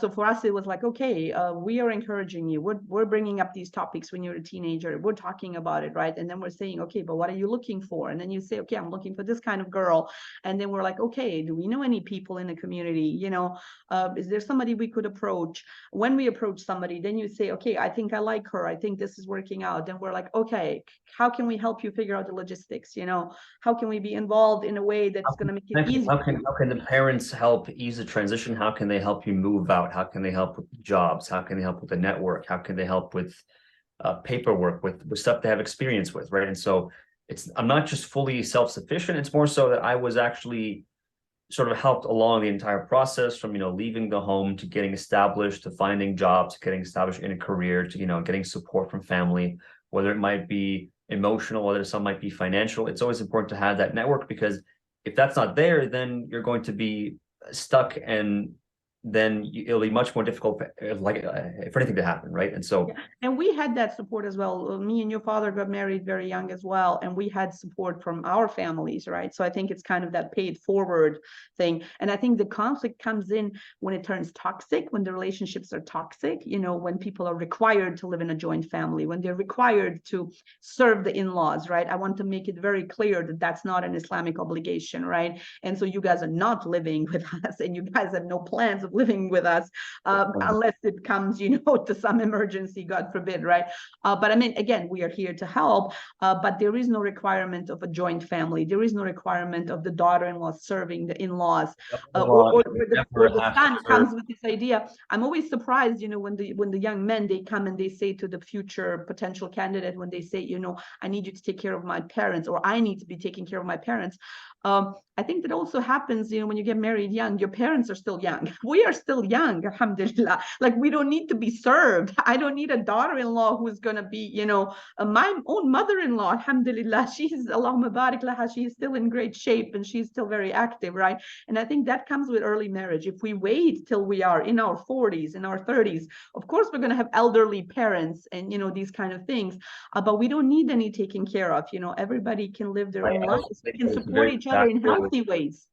[SPEAKER 1] So for us, it was like, okay, we are encouraging you. We're bringing up these topics when you're a teenager. We're talking about it, right? And then we're saying, okay, but what are you looking for? And then you say, okay, I'm looking for this kind of girl. And then we're like, okay, do we know any people in the community? You know, is there somebody we could approach? When we approach somebody, then you say, okay, I think I like her. I think this is working out. Then we're like, okay, how can we help you figure out the logistics? You know, how can we be involved in a way that's going to make it easy?
[SPEAKER 2] How can the parents help ease the transition? How can they help you move out? How can they help with jobs? How can they help with the network? How can they help with paperwork, with stuff they have experience with, right? And so I'm not just fully self-sufficient. It's more so that I was actually sort of helped along the entire process, from, you know, leaving the home to getting established, to finding jobs, to getting established in a career, to, you know, getting support from family, whether it might be emotional, whether some might be financial. It's always important to have that network, because if that's not there, then you're going to be stuck, and then it'll be much more difficult for anything to happen, right? And so,
[SPEAKER 1] yeah. And we had that support as well. Me and your father got married very young as well, and we had support from our families, right? So I think it's kind of that paid forward thing. And I think the conflict comes in when it turns toxic, when the relationships are toxic, you know, when people are required to live in a joint family, when they're required to serve the in-laws, right? I want to make it very clear that that's not an Islamic obligation, right? And so you guys are not living with us, and you guys have no plans of living with us, unless it comes, you know, to some emergency, God forbid, right? But I mean, again, we are here to help, but there is no requirement of a joint family. There is no requirement of the daughter-in-law serving the in-laws, or the son comes with this idea. I'm always surprised, you know, when the young men, they come and they say to the future potential candidate, when they say, you know, I need you to take care of my parents, or I need to be taking care of my parents. I think that also happens, you know, when you get married young, your parents are still young. We are still young, alhamdulillah. Like, we don't need to be served. I don't need a daughter-in-law who's going to be, you know, my own mother-in-law, alhamdulillah. She's, Allahumma barik laha, she's still in great shape, and she's still very active, right? And I think that comes with early marriage. If we wait till we are in our 40s, in our 30s, of course, we're going to have elderly parents and, you know, these kind of things. But we don't need any taking care of. You know, everybody can live their own lives. We can support each other in healthy ways.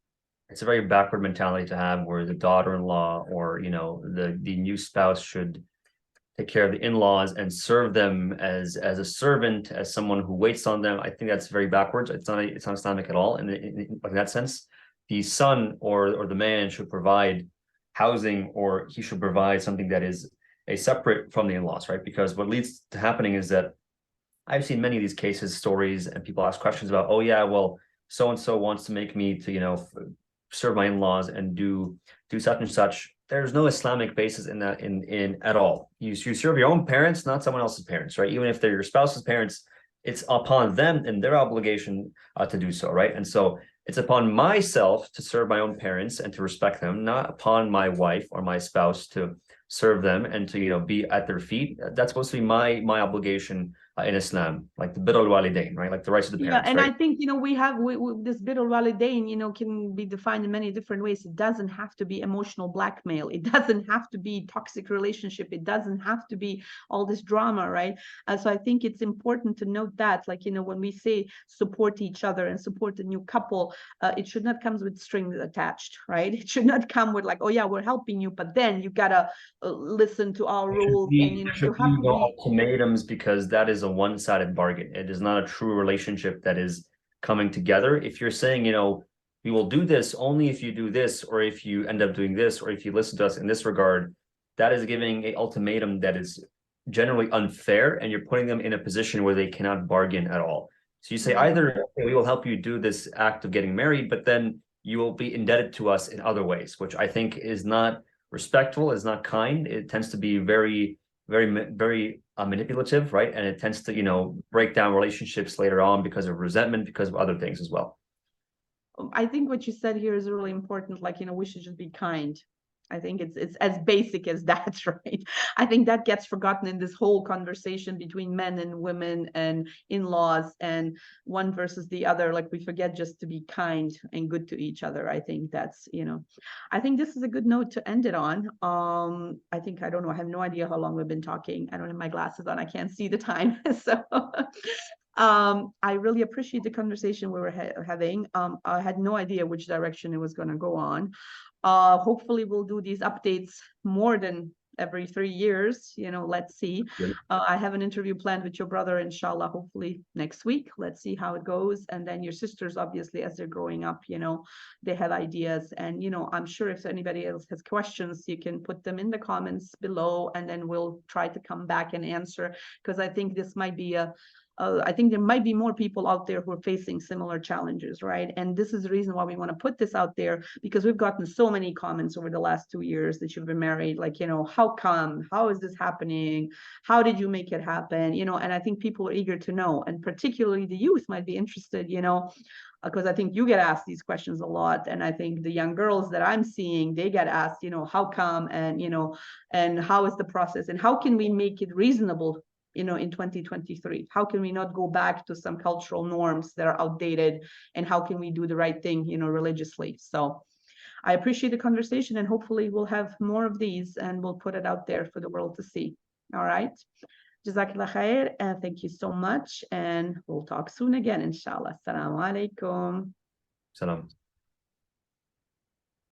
[SPEAKER 2] It's a very backward mentality to have, where the daughter-in-law, or, you know, the new spouse should take care of the in-laws and serve them as a servant, as someone who waits on them. I think that's very backwards. It's not Islamic at all. In that sense, the son or the man should provide housing, or he should provide something that is a separate from the in-laws, right? Because what leads to happening is that I've seen many of these cases, stories, and people ask questions about, oh yeah, well, so and so wants to make me to, you know, serve my in-laws and do such and such. There's no Islamic basis in that in at all. You serve your own parents, not someone else's parents, right? Even if they're your spouse's parents, it's upon them and their obligation to do so, right? And so it's upon myself to serve my own parents and to respect them, not upon my wife or my spouse to serve them and to, you know, be at their feet. That's supposed to be my obligation in Islam, like the birr al-walidain, right? Like the rights of the parents.
[SPEAKER 1] Yeah, and
[SPEAKER 2] right?
[SPEAKER 1] I think, you know, we have this birr al-walidain, you know, can be defined in many different ways. It doesn't have to be emotional blackmail. It doesn't have to be toxic relationship. It doesn't have to be all this drama, right? So I think it's important to note that, like, you know, when we say support each other and support the new couple, it should not come with strings attached, right? It should not come with like, oh yeah, we're helping you, but then you gotta listen to our rules, and you know, you have to be
[SPEAKER 2] ultimatums, because that is a one-sided bargain. It is not a true relationship that is coming together. If you're saying, you know, we will do this only if you do this, or if you end up doing this, or if you listen to us in this regard, that is giving an ultimatum that is generally unfair, and you're putting them in a position where they cannot bargain at all. So you say either, okay, we will help you do this act of getting married, but then you will be indebted to us in other ways, which I think is not respectful, is not kind. It tends to be very, very manipulative, right? And it tends to, you know, break down relationships later on because of resentment, because of other things as well.
[SPEAKER 1] I think what you said here is really important. Like, you know, we should just be kind. I think it's as basic as that, right? I think that gets forgotten in this whole conversation between men and women and in-laws and one versus the other. Like, we forget just to be kind and good to each other. I think that's, you know, I think this is a good note to end it on. I think, I don't know, I have no idea how long we've been talking. I don't have my glasses on. I can't see the time. So I really appreciate the conversation we were having. I had no idea which direction it was going to go on. Hopefully we'll do these updates more than every 3 years, let's see. I have an interview planned with your brother, inshallah, hopefully next week. Let's see how it goes. And then your sisters, obviously, as they're growing up, they have ideas. And, I'm sure if anybody else has questions, you can put them in the comments below, and then we'll try to come back and answer, because I think this might be I think there might be more people out there who are facing similar challenges, right? And this is the reason why we want to put this out there, because we've gotten so many comments over the last 2 years that you've been married, like, how come? How is this happening? How did you make it happen? And I think people are eager to know, and particularly the youth might be interested, because I think you get asked these questions a lot. And I think the young girls that I'm seeing, they get asked, how come? And, and how is the process? And how can we make it reasonable in 2023? How can we not go back to some cultural norms that are outdated? And how can we do the right thing, religiously? So I appreciate the conversation, and hopefully we'll have more of these, and we'll put it out there for the world to see. All right. Jazakallah khair, and thank you so much. And we'll talk soon again, inshallah. Assalamu alaikum.
[SPEAKER 2] Salam.